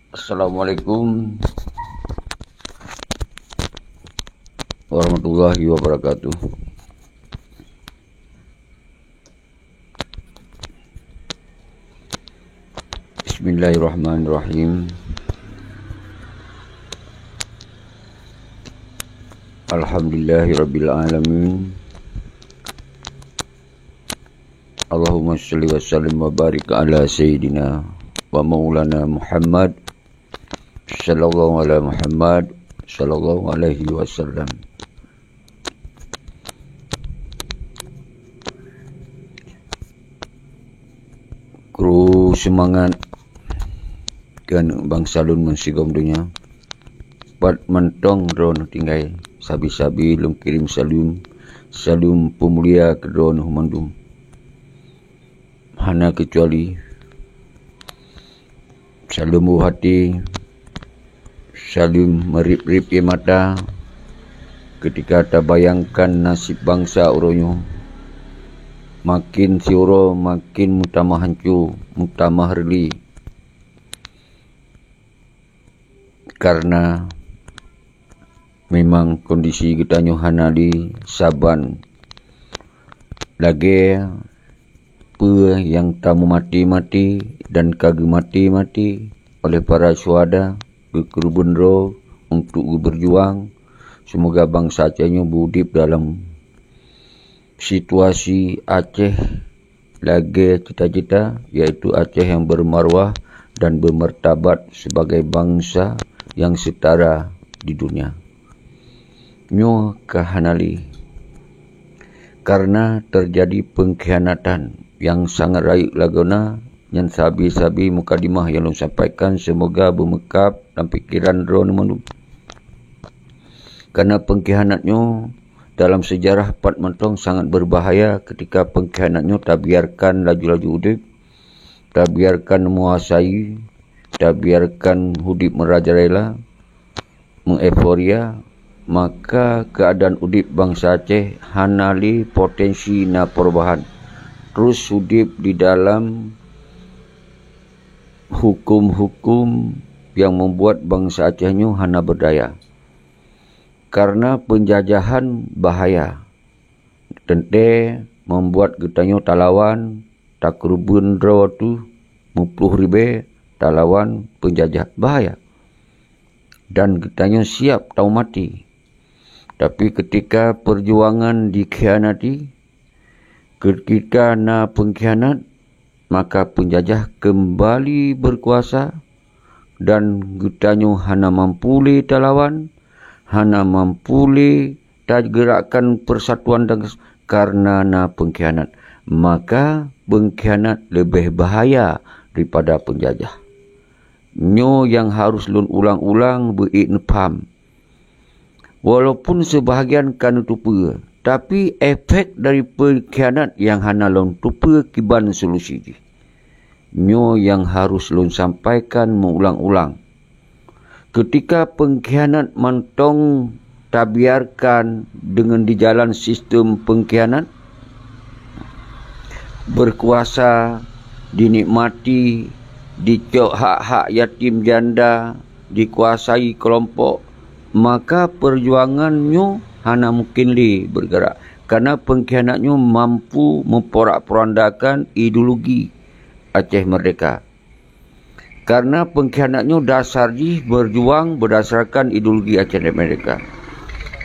Assalamualaikum warahmatullahi wabarakatuh. Bismillahirrahmanirrahim. Alhamdulillahirabbil alamin. Allahumma shalli wa sallim wa barik ala sayyidina wa maulana Muhammad sallallahu alaihi wasallam. Kru semangat kan bangsa lun mensigom dunia. Pat mentong ron tinggai sabi-sabi lum kirim salum pemulia ke ron humandum. Hana kecuali salum hati, salum merip-rip ye mata ketika tak bayangkan nasib bangsa uronyo. Makin siuro makin mutamah hancu, mutamah reli. Karena memang kondisi kita hana di saban lagi pe yang tamu mati-mati dan kagak mati-mati oleh para syuhada kekurban roh untuk berjuang. Semoga bangsa Acehnya budip dalam situasi Aceh lagi cita-cita, yaitu Aceh yang bermarwah dan bermartabat sebagai bangsa yang setara di dunia. Nyo kahanali karena terjadi pengkhianatan yang sangat raik lagona yang sabi-sabi mukadimah yang lu sampaikan, semoga bermekap dalam pikiran drone manu. Karena pengkhianatnya dalam sejarah Pat Mentong sangat berbahaya ketika pengkhianatnya tak biarkan laju-laju udip, tak biarkan menguasai, tak biarkan hudip merajalela, mengeforia, maka keadaan udip bangsa Aceh hanali potensi na perubahan. Terus hudip di dalam hukum-hukum yang membuat bangsa Acehnya hana berdaya. Karena penjajahan bahaya. Tente membuat getanya talawan, tak kerubun draw tu, 50,000 talawan penjajah bahaya. Dan getanya siap tahu mati. Tapi ketika perjuangan dikhianati, ketika na pengkhianat, maka penjajah kembali berkuasa dan getanya hana mampu le talawan, hana mampu le tak gerakkan persatuan dan karena na pengkhianat. Maka pengkhianat lebih bahaya daripada penjajah. Nyo yang harus lun ulang-ulang beriknepam. Walaupun sebahagian kan tupa, tapi efek dari pengkhianat yang hana lon tupa kiban solusi ji. Nyo yang harus lon sampaikan mengulang-ulang. Ketika pengkhianat mantong tak biarkan dengan di jalan sistem pengkhianat, berkuasa, dinikmati, dicok hak-hak yatim janda, dikuasai kelompok, maka perjuangannya hana mungkin li bergerak. Karena pengkhianatnya mampu memporak-porandakan ideologi Aceh Merdeka. Karena pengkhianatnya dasar jih berjuang berdasarkan ideologi Aceh Merdeka.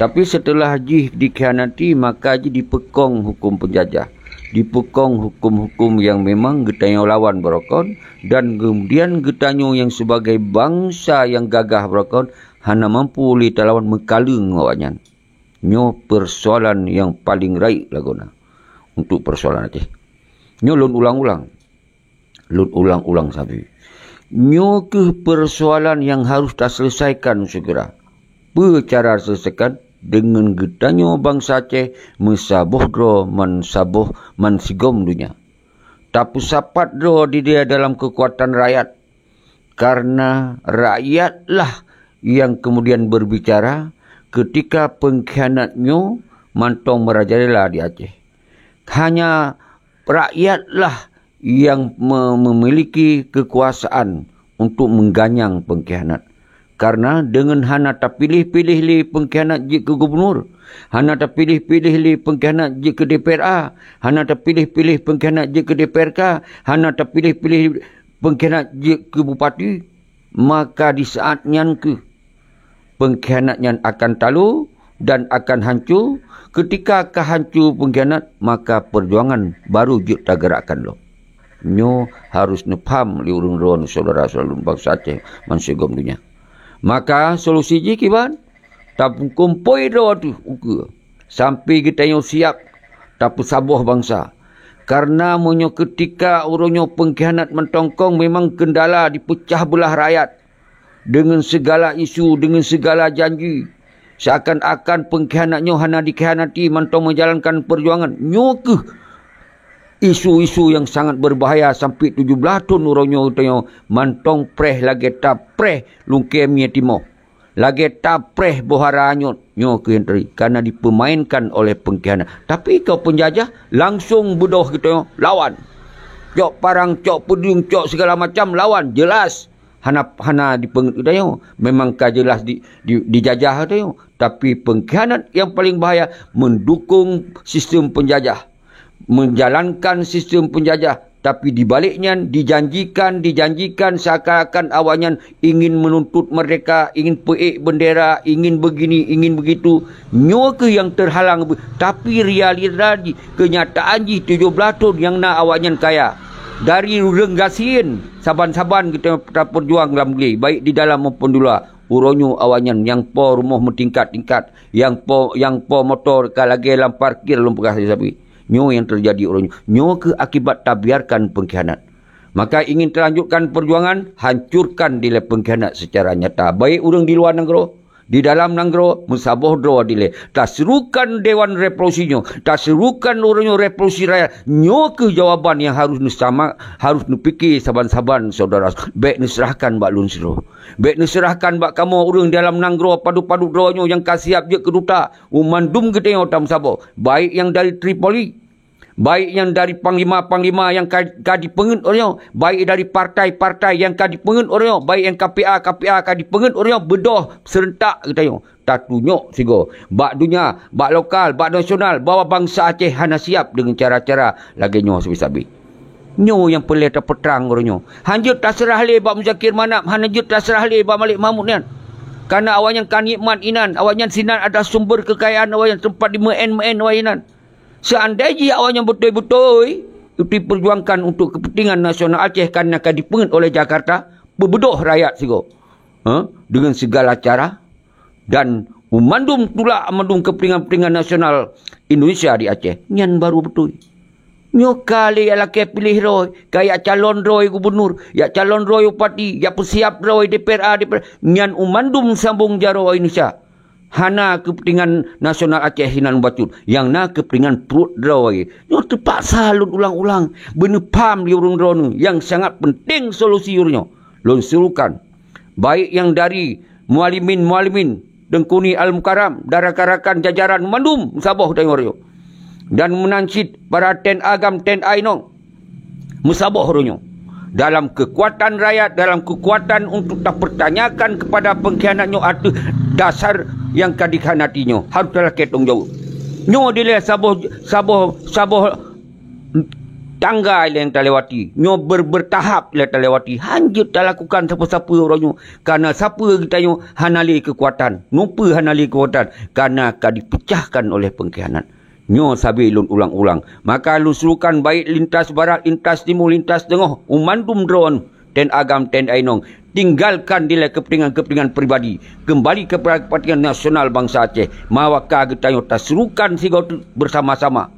Tapi setelah jih dikhianati, maka jih dipekong hukum penjajah. Dipekong hukum-hukum yang memang getanya lawan berokon. Dan kemudian getanya yang sebagai bangsa yang gagah berokon, hana mampu li talawan mekaleng awaknya. Nyo persoalan yang paling raik lagona untuk persoalan Aceh. Nyo lun ulang-ulang. Lun ulang-ulang sabi. Nyo ke persoalan yang harus tak selesaikan segera. Cara selesaikan dengan getanya bangsa Aceh mesaboh dro mansaboh mansigom dunia. Tapi sapat dro di dia dalam kekuatan rakyat. Karena rakyatlah yang kemudian berbicara ketika pengkhianatnya mantong merajalela di Aceh. Hanya rakyatlah yang memiliki kekuasaan untuk mengganyang pengkhianat. Karena dengan hana tak pilih-pilih li pengkhianat je ke gubernur, hana tak pilih-pilih li pengkhianat je ke DPRA, hana tak pilih-pilih pengkhianat je ke DPRK, hana tak pilih-pilih pengkhianat je ke bupati, maka di saatnya ke pengkhianatnya akan talu dan akan hancur. Ketika kehancur pengkhianat, maka perjuangan baru je tak gerakkan lo. Nyo harus nepam li urung-urung saudara-saudara bangsa Aceh mansegom dunia. Maka solusi je kiban, tak kumpul dah tu sampai kita yang siap tak sabuh bangsa. Karena monyo ketika urunyo pengkhianat mentongkong memang kendala dipecah belah rakyat dengan segala isu, dengan segala janji. Seakan-akan pengkhianatnya hanya dikhianati mentong menjalankan perjuangan. Nyo ke isu-isu yang sangat berbahaya sampai 17 tahun urunyo utanyo mantong preh lagi tak preh lungkemnya timo. Lagi tak preh boharanyo nyo ke entry karena dipermainkan oleh pengkhianat. Tapi kau penjajah langsung budoh gitu lawan. Cok parang, cok pudung, cok segala macam lawan jelas. Hana dipengut udayo memang ka jelas dijajah udayo. Tapi pengkhianat yang paling bahaya mendukung sistem penjajah, menjalankan sistem penjajah, tapi dibaliknya dijanjikan seakan-akan awalnya ingin menuntut merdeka, ingin peik bendera, ingin begini, ingin begitu. Nyo ke yang terhalang, tapi realita kenyataan 17 tahun yang nak awalnya kaya. Dari renggasin saban-saban kita berjuang dalam negeri, baik di dalam maupun di luar. Uronyo awalnya yang po rumah bertingkat-tingkat, yang po motor lagi dalam parkir dalam pegawai sapi. Nyo yang terjadi uronyo. Nyo ke akibat tak biarkan pengkhianat. Maka ingin terlanjutkan perjuangan, hancurkan dile pengkhianat secara nyata. Baik urang di luar negara, di dalam negara, musaboh draw dile. Tak serukan Dewan Revolusinya, tak serukan uronyo revolusi rakyat. Nyo ke jawaban yang harus sama, harus nupikir saban-saban saudara. Baik diserahkan bak lun siro. Baik diserahkan bak kamu urang dalam negara padu-padu drawonyo yang kasiap je keduta. Umandum gedeng otam sabo. Baik yang dari Tripoli, baik yang dari panglima-panglima yang kadi pengen orangnya, baik dari partai-partai yang kadi pengen orangnya, baik yang KPA kadi pengen orangnya, bedoh serentak katanya. Tak tunjuk sigo. Bak dunia, bak lokal, bak nasional, bawa bangsa Aceh hana siap dengan cara-cara lagi nyo sabi-sabi. Nyo yang pelih tak peterang orangnya. Hanjut tak serah leh bak Muzakir Manap, hanjut tak serah leh bak Malik Mahmud nian. Karena awalnya kanikmat inan, awalnya sinan ada sumber kekayaan, awalnya tempat di men awalnya. Seandainya awalnya betul-betul itu diperjuangkan untuk kepentingan nasional Aceh karena akan dipengen oleh Jakarta, berbedoh rakyat sigo. Dengan segala cara dan memandung kepentingan nasional Indonesia di Aceh. Nyan baru betul. Nyo kali ya laki pilih roy, kayak calon roy gubernur, ya calon roy upati, ya persiap roy DPRA, nyan umandum sambung jaro Indonesia. Hana kepentingan nasional Aceh hinan bacut. Yang na kepentingan perut drawai. Nyo terpaksa lun ulang-ulang. Benepam di urung-urung yang sangat penting solusi urunyo. Lun surukan. Baik yang dari mualimin, Dengkuni Al-Mukarram, darakarakan jajaran mandum musaboh dan urunyo. Dan menansid para ten agam, ten ainong. Musaboh urunyo. Dalam kekuatan rakyat, dalam kekuatan untuk tak pertanyakan kepada pengkhianatnya atau dasar yang kadikhanatinya. Harus telah ketong jauh. Nyo dile saboh tangga yang terlewati. Nyo bertahap yang terlewati. Hanjut tak lakukan siapa-siapa orangnya. Karena siapa kita nyo hanali kekuatan. Nupa hanali kekuatan. Karena akan dipecahkan oleh pengkhianat. Nyo sabi lun ulang-ulang. Maka lu serukan baik lintas barat, lintas timur, lintas tengah. Umandum drone. Ten agam, ten ainong. Tinggalkan dile kepentingan-kepentingan pribadi. Kembali kepada kepentingan nasional bangsa Aceh. Maka kita tak serukan sigau bersama-sama.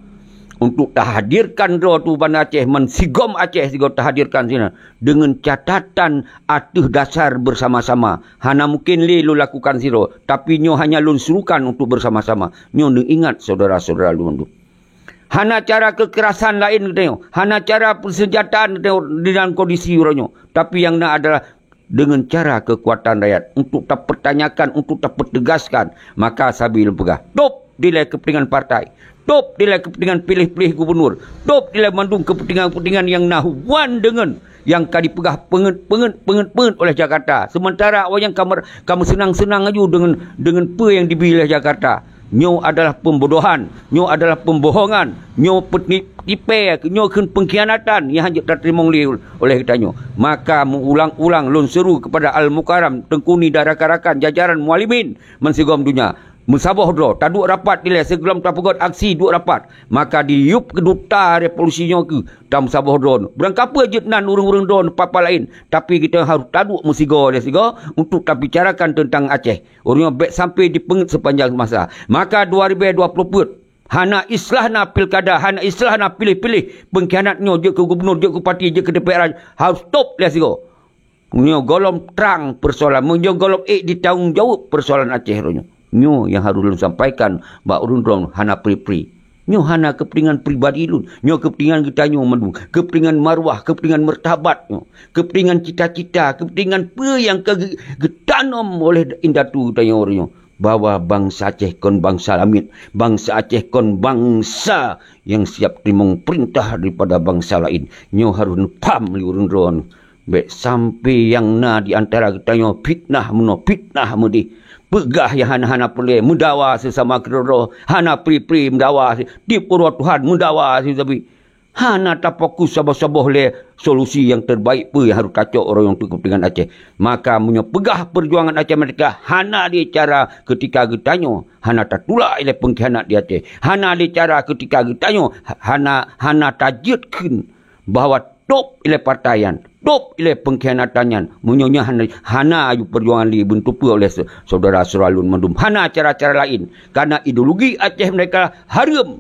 Untuk tak hadirkan draw tu Bandar Aceh. Mensigom Aceh sigau tak hadirkan sini. Dengan catatan atuh dasar bersama-sama. Hana mungkin lu lakukan siro. Tapi nyo hanya lun serukan untuk bersama-sama. Nyo ingat saudara-saudara lu tu. Hana cara kekerasan lain katanya. Hana cara persenjataan di dalam kondisi urunyo. Tapi yang nak adalah dengan cara kekuatan rakyat. Untuk tak pertanyakan, untuk tak pertegaskan. Maka sabi lepegah. Top dilai kepentingan partai. Top dilai kepentingan pilih-pilih gubernur. Top dilai mandung kepentingan-kepentingan yang nahuan dengan yang kadi pegah penget oleh Jakarta. Sementara orang yang kamu senang-senang aja dengan apa yang dibeli oleh Jakarta. Nyo adalah pembodohan, nyo adalah pembohongan, nyo tipe, nyo pengkhianatan yang hanya terima oleh kita nyo. Maka mengulang-ulang lun seru kepada Al-Mukarram, Tengkuni dan rakan-rakan jajaran mualimin mensigom dunia. Musabah dro, taduk rapat nilai segelam tapugot aksi duk rapat. Maka diup keduta revolusinya ke tam musabah dro. Berangkapa jetnan urung-urung dro papa lain. Tapi kita harus taduk musigo dia sigo untuk tak bicarakan tentang Aceh. Orangnya baik sampai dipengit sepanjang masa. Maka 2020 hana islah na pilkada, hana islah na pilih-pilih pengkhianatnya je ke gubernur, je ke parti, je ke DPR harus stop dia sigo. Nyo golom terang persoalan, menyo golom ditanggungjawab persoalan Aceh ronyo. Nyo yang harus lu sampaikan bak urun-urun hana pri-pri. Nyo hana kepentingan pribadi lu. Nyo kepentingan kita nyo madu. Kepentingan marwah, kepentingan martabat nyo. Kepentingan cita-cita, kepentingan apa yang ketanam oleh indatu kita nyo. Bahawa bangsa Aceh kon bangsa lamit. Bangsa Aceh kon bangsa yang siap terima perintah daripada bangsa lain. Nyo harus pam li urun-urun. Baik sampai yang na di antara kita nyo fitnah mudi. Pegah yang hana-hana pelih, mendawa sesama kedoro, hana pri-pri mendawa, di purwa Tuhan mendawa, tapi hana tak fokus sabah-sabah le solusi yang terbaik pun yang harus kacau orang yang kepentingan Aceh. Maka punya pegah perjuangan Aceh mereka, hana dia cara ketika getanyo, hana tak tulak oleh pengkhianat di Aceh. Hana dia cara ketika getanyo, hana tajudkan bahawa top oleh partaian, top oleh pengkhianatannya, menyonya hana ayu perjuangan li bentuk oleh saudara Suralun Mandum. Hana cara-cara lain. Karena ideologi Aceh mereka harum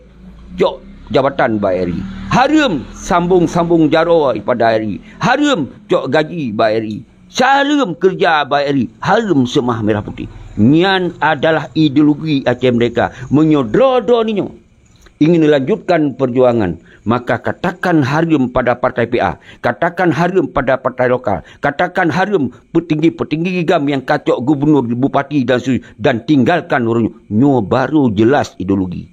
jok jabatan Bayeri. Harum sambung-sambung jaro pada Bayeri. Harum jok gaji Bayeri. Harum kerja Bayeri. Harum semah merah putih. Nian adalah ideologi Aceh mereka. Menyodro-dro ninyo. Ingin melanjutkan perjuangan, maka katakan harum pada partai PA, katakan harum pada partai lokal, katakan harum petinggi-petinggi gam yang kacok gubernur, bupati dan tinggalkan orang nyo baru jelas ideologi.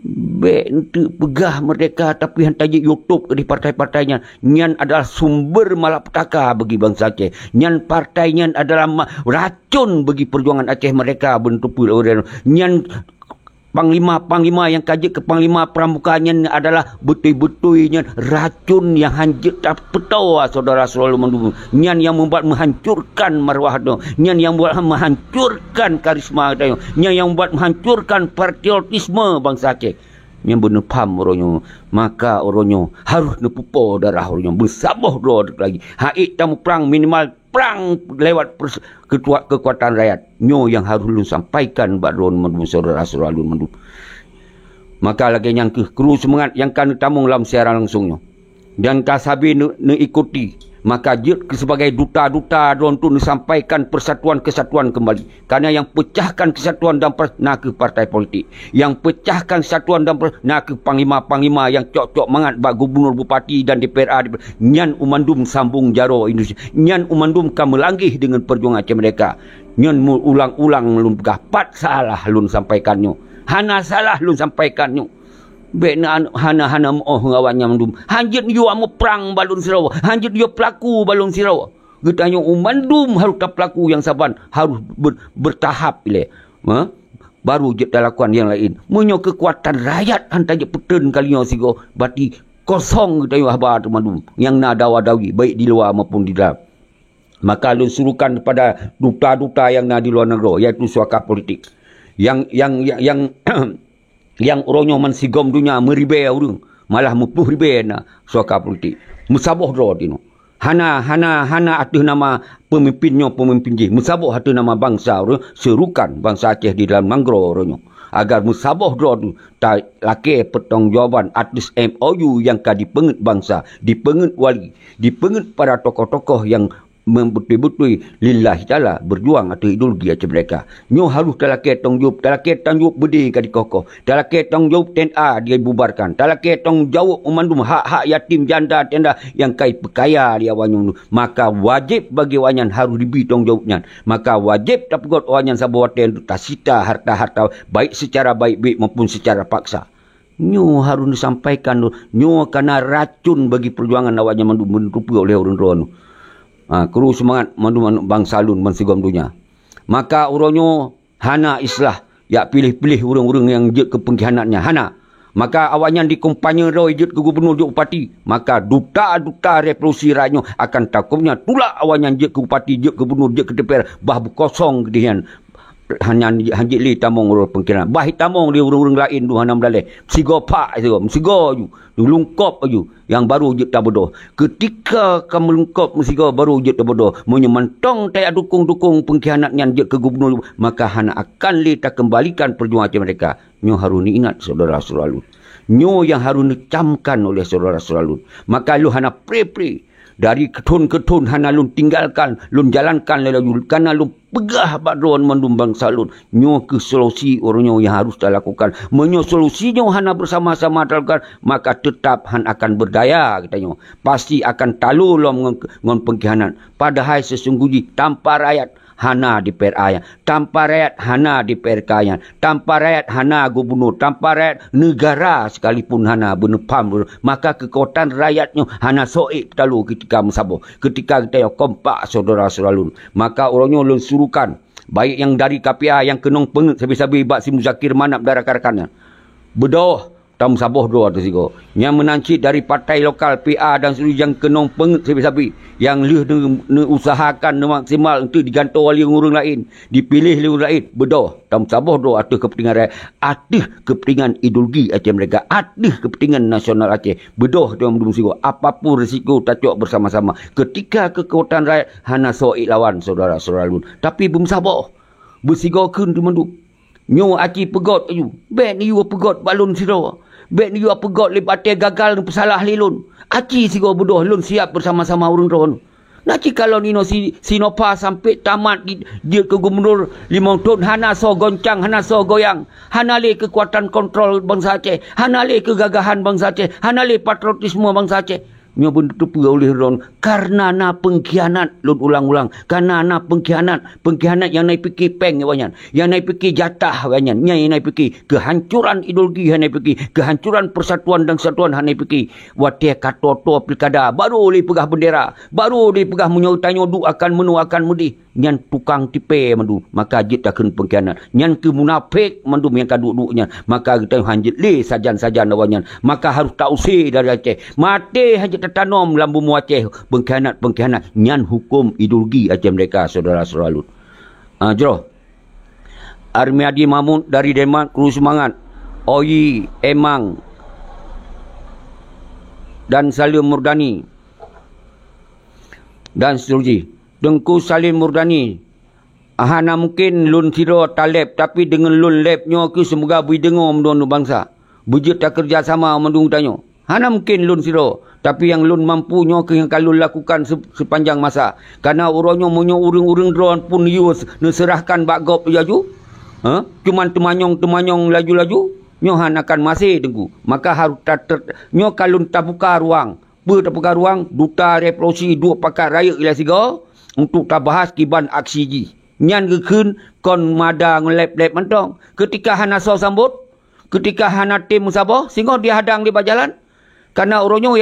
Bentuk pegah mereka tapi hantar YouTube di partai-partainya. Nyan adalah sumber malapetaka bagi bangsa Aceh. Nyan partainya adalah racun bagi perjuangan Aceh mereka bentuk orang. Nyan Panglima yang kaji ke Panglima Pramukaannya adalah betul-betulnya racun yang hancur tak petau saudara selalu mendukung. Nyan yang membuat menghancurkan marwah do. Nyan yang membuat menghancurkan karisma do. Nyan yang membuat menghancurkan patriotisme bangsa Aceh. Yang benar paham orangnya. Maka orangnya harus nepupo darah orangnya. Bersabar do lagi. Haik tamu perang minimal perang lewat kekuatan rakyat. Nyo yang harus lu sampaikan badron mendu saudara Suralun mendu. Maka lagi yang kru semangat yang kan tamung dalam siaran langsungnya. Dan kasabi ne ikuti. Maka jut sebagai duta-duta don tu sampaikan persatuan-kesatuan kembali. Karena yang pecahkan kesatuan dan nak ke partai politik. Yang pecahkan kesatuan dan nak ke panglima-panglima yang cok-cok mangat bak gubernur, bupati dan DPRA. Nyan umandum sambung jaro Indonesia. Nyan umandum kamu langgih dengan perjuangan Aceh mereka. Nyan ulang-ulang lun gapat salah lun sampaikannya. Hana salah lun sampaikannya. Bena hana-hana ngawannya mendum. Hanjit you amo perang balun Sarawak. Hanjit you pelaku balun Sarawak. Getanya umandum harus tak pelaku yang saban. Harus bertahap ile. Baru je lakukan yang lain. Menyo kekuatan rakyat hantar je peten kalinya sigo. Berarti kosong getanya habar mandum. Yang nadawa-dawi. Baik di luar maupun di dalam. Maka lu suruhkan kepada duta-duta yang di luar negeri. Iaitu suaka politik. Yang orangnya mensigom dunia meribe orang malah mupuh ribe na suaka politik musabah dro dino hana atuh nama pemimpin je musabah atuh nama bangsa orang serukan bangsa Aceh di dalam manggro orangnya agar musabah dro tu tak laki pertanggungjawaban atas MOU yang dipenget bangsa dipenget wali dipenget para tokoh-tokoh yang betul-betul lillahi ta'ala berjuang atas ideologi Aceh mereka. Nyo harus talaki tanggup berdiri kadi kokoh. Talaki tanggup TNA dia bubarkan. Talaki tanggup umandum hak-hak yatim janda tenda yang kait berkaya dia wanyang. Maka wajib bagi wanyan harus diberi tanggungjawabnya. Maka wajib tak pegot wanyan sabawaten tak sita harta-harta baik secara baik-baik maupun secara paksa. Nyo harus disampaikan nyo kena racun bagi perjuangan awaknya mandu menutupi oleh orang roan. Kru semangat mandu bangsa lun mensigom dunia. Maka uronyo hana islah ya pilih-pilih orang-orang yang jet ke pengkhianatnya hana. Maka awaknya dikumpanya roy jet ke gubernur jet upati. Maka duta-duta revolusi rakyatnya akan takutnya tulak awaknya jet ke upati, jet ke gubernur, jet ke DPR. Bah kosong kedian. Hanya hanjit li tamong orang pengkhianat. Bah tamong dia orang-orang lain tu hana mendalai. Sigo pak itu, sigo ju. Lungkop aju yang baru je tak bodoh. Ketika kamu lungkop mesigo baru je tak bodoh. Menyemantong tak dukung-dukung pengkhianat yang je ke gubernur, maka hana akan li tak kembalikan perjuangan mereka. Nyo harus ingat saudara-saudara. Nyo yang harus dicamkan oleh saudara-saudara. Maka lu hana pray-pray. Dari ketun-ketun hana lun tinggalkan, lun jalankan lelajul. Karena lun pegah badron mandum bangsa lun. Nyo ke solusi orangnya yang harus dilakukan. Menyo solusinya hana bersama-sama dilakukan. Maka tetap han akan berdaya katanya. Pasti akan talu ngon pengkhianat. Padahal sesungguhnya tanpa rakyat hana di peraya, tanpa rakyat hana di perkayaan, tanpa rakyat hana gubernur, tanpa rakyat negara sekalipun hana benepam, maka kekuatan rakyatnya hana soik talu ketika musabah, ketika kita kompak saudara-saudara. Maka orangnya lun surukan baik yang dari KPA yang kenong penget sabi-sabi bak si Muzakir Manap dan rakan-rakannya berdoa tam saboh doa tu sigo yang menancit dari partai lokal PA dan seluruh yang kenong penget sabi-sabi yang leh usahakan maksimal untuk digantung oleh orang lain, dipilih oleh orang lain, berdoa tam saboh doa atas kepentingan rakyat, atas kepentingan ideologi Aceh mereka, atas kepentingan nasional Aceh. Berdoa dia mendung sigo apapun risiko tacok bersama-sama. Ketika kekuatan rakyat hana soik lawan saudara-saudara lun, tapi bersabar bersigo kun tu mandu nyo aci pegot ayu bet ni you pegot balun siro, bet ni you pegot lepate gagal dan pesalah lilun aci sigo bodoh lun siap bersama-sama urun ron. Nanti kalau nino Sinopa sampai tamat dia ke gubernur 5 tahun hana so goncang, hana so goyang, hana le kekuatan kontrol bangsa Aceh, hana le kegagahan bangsa Aceh, hana le patriotisme bangsa Aceh. Nyo bentupi oleh ron karena na pengkhianat lun ulang-ulang, karena na pengkhianat yang naik fikir peng banyak, yang naik fikir jatah banyak, yang naik fikir kehancuran ideologi, yang naik fikir kehancuran persatuan dan kesatuan, yang naik fikir watia katoto pilkada baru oleh pegah bendera, baru oleh pegah menyautanyo du akan menu akan mudi nyan tukang tipe mandu, maka jit akan pengkhianat nyan ke munafik mandu yang kaduk-duknya, maka kita hanjit le sajan-sajan lawannya, maka harus tak usir dari Aceh mati hanjit tertanam dalam bumi Aceh pengkhianat nyan hukum ideologi Aceh mereka saudara-saudara. Jero Armiadi Mahmud dari Denmark, kru semangat. Oyi Emang dan Salim Murdani dan seterusnya. Dengku Salim Murdani hana mungkin lun siro talep, tapi dengan lun lepnya ke semoga bui dengar mendung bangsa bujut tak kerjasama mendung tanyo. Hana mungkin lun siro, tapi yang lun mampunya ke yang kalau lakukan sepanjang masa. Karena orangnya punya urung-urung drone pun yus neserahkan bakgop laju. Cuman temanyong laju-laju. Nyo han akan masih tengku. Maka harus nyo kalau tak buka ruang. Tak buka ruang, duta revolusi dua pakar raya ila siga untuk tak bahas kiban aksi ji. Nyan gekun kon mada ngelep-lep mentong. Ketika hana so sambut, ketika hana tim musabah, sehingga dia hadang di jalan. Karena orangnya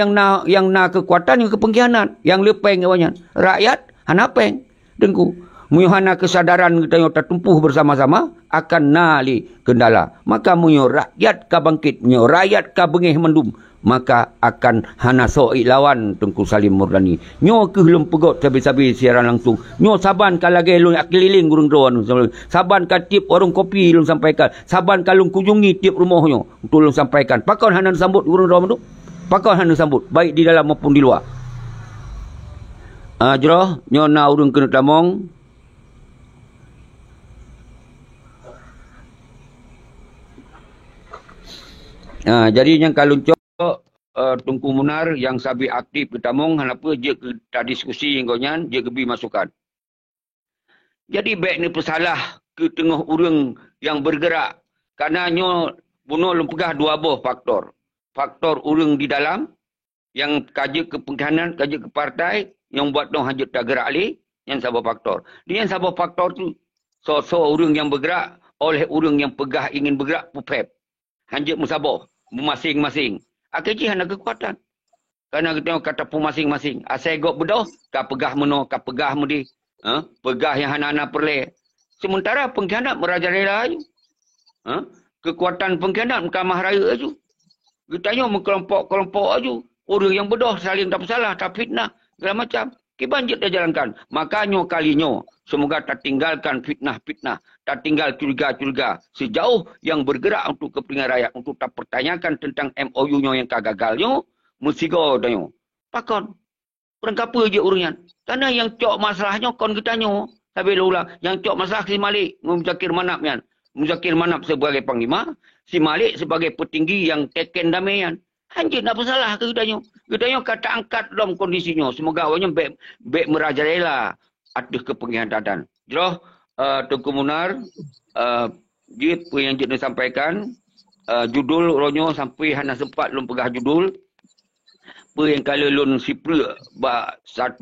yang na kekuatan, yang kepengkhianat, yang lepeng awaknya. Rakyat hana peng dengku. Muyohana kesadaran kita yang tertumpuh bersama-sama akan nali kendala. Maka muyo rakyat ka bangkit, muyo rakyat ka bengih mendum, maka akan hana soik lawan Tengku Salim Murdani. Nyo ke belum pegot sabi-sabi siaran langsung. Nyo saban ka lagi lun keliling gurung doan. Saban ka tip warung kopi lun sampaikan. Saban ka lun kunjungi tip rumahnya untuk lun sampaikan. Pakon hana sambut gurung doan tu. Pakon hana sambut baik di dalam maupun di luar. Jero nyo na urung kena tamong. Jadi yang kalau Tungku Munar yang sabi aktif ketamong kenapa dia tak diskusi inggonyan dia kebi masukan. Jadi baik ni pesalah ke tengah orang yang bergerak karena nyo bunuh lempegah dua buah faktor. Faktor orang di dalam yang kaji ke pengkhianat, kaji ke partai yang buat dong hajat tak gerak li yang sabah faktor. Dia yang sabah faktor tu so orang yang bergerak oleh orang yang pegah ingin bergerak pupep. Hanjit musabah. masing-masing. Akhirnya hana kekuatan. Karena kita kata pun masing-masing. Asal gok bedoh, ka pegah meno, ka pegah mudi. Pegah yang hana-hana perle. Sementara pengkhianat merajalela aja. Kekuatan pengkhianat mahkamah raya aja. Kita tanya kelompok-kelompok aja. Orang yang bedoh saling tak bersalah, tak fitnah. Segala macam. Banjir dah jalankan. Makanya kalinya, semoga tak tinggalkan fitnah-fitnah. Tak tinggal curiga-curiga. Sejauh yang bergerak untuk kepentingan rakyat. Untuk tak pertanyakan tentang MOU-nya yang kagagalnya. Mesti kau tanya. Pakon. Perangkapa je urusan. Karena yang cok masalahnya kon kita tanya. Habis ulang. Yang cok masalah si Malik. Muzakir Manap kan. Muzakir Manap sebagai panglima. Si Malik sebagai petinggi yang teken damaian. Anjir nak bersalah ke kita tanya. Kita tanya kata angkat dalam kondisinya. Semoga awalnya baik merajalela. Atas kepengkhianatan. Jadi, Tengku Munar. Dia yang dia sampaikan. Judul ronyo sampai hana sempat belum pegah judul. Yang kalau lun sipra ba 100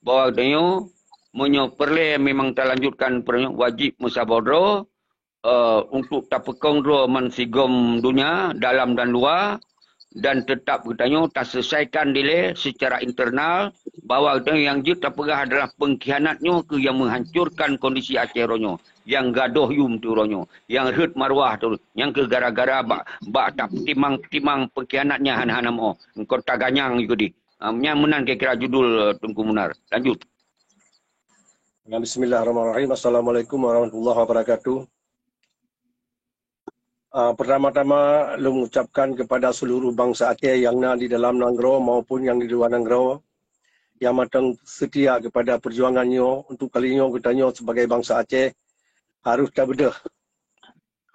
bahawa dia perle memang terlanjutkan wajib musyawarah untuk tapekong dua mansigom dunia dalam dan luar dan tetap katanya tak selesaikan dile secara internal bahawa yang jut tapegah adalah pengkhianatnya ke yang menghancurkan kondisi Aceh ronyo yang gadoh yum tu ronyo yang hurt marwah tu yang ke gara-gara bak tak timang pengkhianatnya hana-hana mo engkau tak ganyang ikut di yang menang kira-kira judul Tengku Munar. Lanjut. Bismillahirrahmanirrahim. Assalamualaikum warahmatullahi wabarakatuh. Pertama-tama lu mengucapkan kepada seluruh bangsa Aceh yang di dalam negara maupun yang di luar negara yang matang setia kepada perjuangannya untuk kalinya katanya sebagai bangsa Aceh harus tak bedah.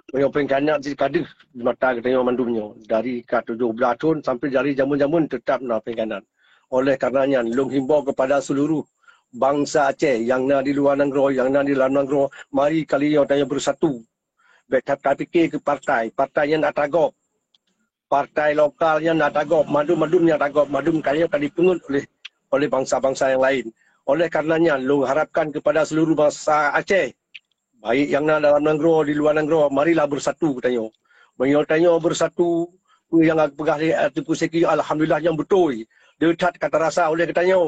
Pengkhianat si kader di mata katanya mandumnya dari ke-17 tahun sampai dari jamun-jamun tetap nak pengkhianat. Oleh karenanya lu himbau kepada seluruh bangsa Aceh yang di luar negara, yang di dalam negara, mari kalinya tanya bersatu. Tak fikir ke partai yang nak tagop. Partai lokal yang nak tagop, madum yang tagop, madum kalian akan dipungut oleh bangsa-bangsa yang lain. Oleh karenanya, lu harapkan kepada seluruh bangsa Aceh, baik yang dalam negara, di luar negara, marilah bersatu katanya. Tanya bersatu, yang pegah Tengku Seki, alhamdulillah yang betul. Dia tak kata rasa oleh katanya.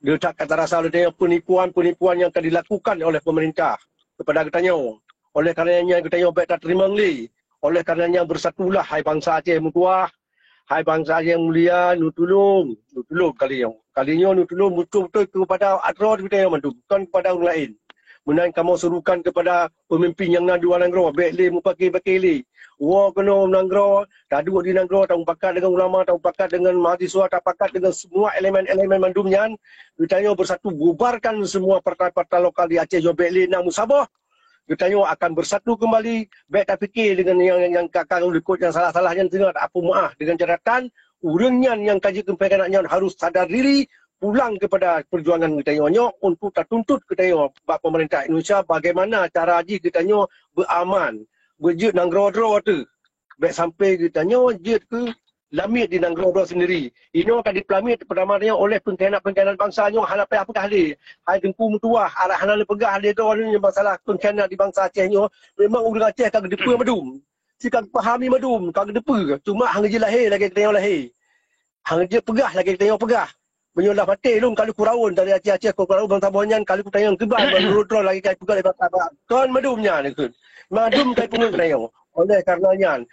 Dia tak kata rasa oleh katanya penipuan yang akan dilakukan oleh pemerintah kepada katanya. Oleh karenanya katanya baik tak terima ngelih. Oleh karenanya bersatulah hai bangsa Aceh mutuah. Hai bangsa Aceh yang mulia, nu tolong kalian. Kalinya nu tolong betul-betul kepada adron kita yang mandu, bukan kepada orang lain. Menan kamu serukan kepada pemimpin yang nak dua negara, baik le mupaki-paki le. Wa kena negara, tak duduk di negara, tak pakat dengan ulama, tak pakat dengan mahasiswa, tak pakat dengan semua elemen-elemen mandumnya. Kita bersatu bubarkan semua partai-partai lokal di Aceh, baik le nak musabah. Kita akan bersatu kembali. Baik tak fikir dengan yang kakak ikut yang salah-salahnya tengah tak apa maaf. Dengan catatan, orangnya yang kaji kepengkhianatnya harus sadar diri, pulang kepada perjuangan kita untuk tak tuntut kita pemerintah Indonesia bagaimana cara haji kita beraman. Berjut nang gro-gro tu. Baik sampai kita jut ke lamit di negara sendiri. Ini akan dipelamit pertamanya oleh pengkhianat-pengkhianat bangsanya. Halapai apa ahli? Hai Tengku Mutuah, arah hana pegah ahli tu ni masalah pengkhianat di bangsa Acehnya. Memang orang Aceh kagak depa madum. Sikan pahami madum, kagak depa. Cuma hang je lahir lagi kita lahir. Hang je pegah lagi kita pegah. Menyolah mati lum kalau kurawun dari Aceh ke kurawun bangsa Bonyan kalau kutanya kebal berudro lagi kai pegah bangsa apa. Kan madumnya ni kun. Madum kai pungut kutanya. Oleh karenanya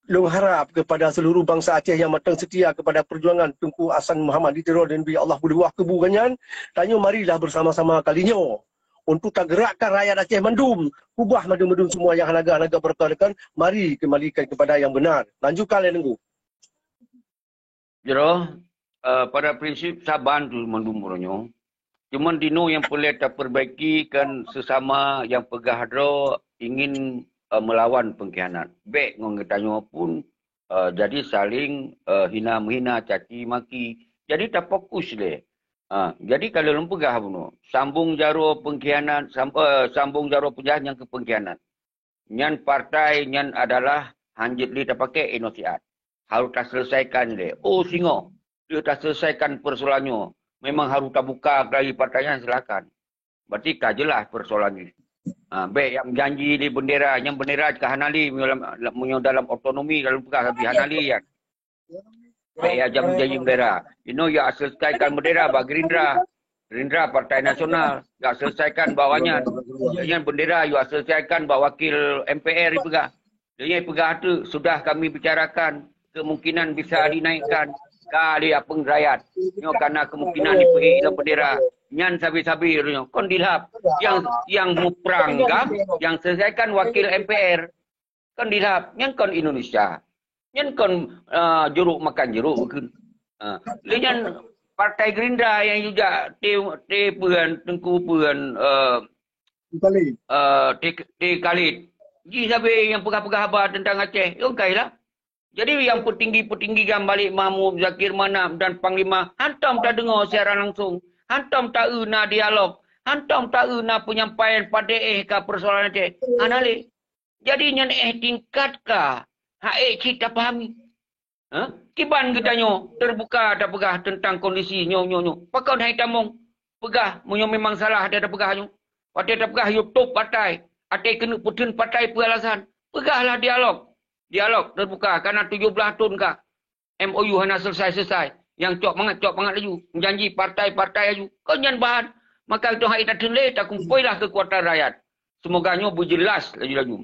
lu harap kepada seluruh bangsa Aceh yang matang setia kepada perjuangan Tengku Hasan Muhammad Diteror dan bi Allah berluah kebukannya. Tanya marilah bersama-sama kalinya untuk tak gerakkan rakyat Aceh mandum. Ubah mandum-mandum semua yang hanaga-hanaga berkatakan. Mari kembalikan kepada yang benar. Lanjutkan yang nunggu. Jadi, pada prinsip saban tu mandum ronyo. Cuma dino yang boleh terperbaiki kan sesama yang pegah hadro ingin melawan pengkhianat. Baik ngetanya pun jadi saling hina-menghina, caci maki. Jadi tak fokus le. Jadi kalau lu pegah pun sambung jaro pengkhianat, sambung jaro penjahat yang ke pengkhianat. Nyan partai nyan adalah hanjit li tak pakai inosiat. Harus tak selesaikan le. Oh singo. Dia tak selesaikan persoalannya. Memang harus tak buka dari partainya silakan. Berarti tak jelas persoalannya. Baik yang janji di bendera, yang bendera ke Hanali dalam otonomi dalam pegah habis Hanali ya. Baik ya janji bendera. Ya selesaikan bendera bagi Gerindra Partai Nasional, ya selesaikan bawahnya. Yang bendera ya selesaikan bawa wakil MPR di pegah. Jadi pegah tu sudah kami bicarakan kemungkinan bisa dinaikkan kali apa rakyat. Karena kemungkinan dipergi dalam bendera. Nyan sabi-sabi kon dilap yang muprangam yang selesaikan wakil MPR kon dilap nyan kon Indonesia nyan kon jeruk makan jeruk nyan Partai Gerindra yang juga puan tengku puan Khalid ji sabi yang pegah-pegah habar tentang Aceh kailah. Jadi yang petinggi-petinggi yang balik Mahmud Zakir Manap dan Panglima hantam tak dengar siaran langsung. Hantam tak na dialog. Hantam tak na penyampaian pada ke persoalan Aceh. Anali. Jadi yang tingkat ka. Kita fahami. Kiban kita terbuka tak pegah tentang kondisi nyo. Pakau hai tamong. Pegah. Menyo memang salah ada pegah nyo. Pada ada pegah YouTube partai. Ada kena putun partai peralasan. Pegahlah dialog. Dialog terbuka. Karena 17 tahun kah. MOU hanya selesai. Yang cok mangat laju. Janji partai-partai laju. Kau jangan bahan. Maka itu hari tak tenleh. Tak kumpuilah kekuatan rakyat. Semoga nyo berjelas laju-laju.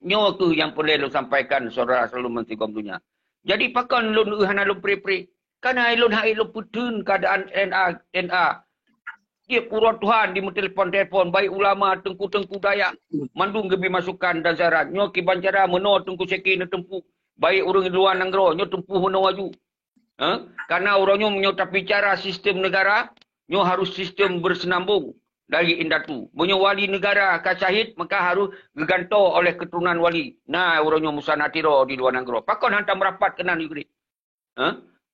Nyo tu yang boleh lo sampaikan saudara selalu Menteri Komunia. Jadi pakan lun hana lo pre-pre. Karena lun hai lo putun keadaan NA. Dia pura Tuhan di telefon-telefon. Baik ulama, tengku-tengku Dayak. Mandung gebi masukan dan syarat. Nyo kibancara menor tengku sekin tempuh. Baik orang di luar nanggro. Nyo tempuh menor waju. Karena orangnya menyotap bicara sistem negara, nyo harus sistem bersenambung dari indatu. Menyo wali negara kacahit, maka harus geganto oleh keturunan wali. Nah, orangnya musanatiro di luar negara. Pakon hantam rapat kenan juga.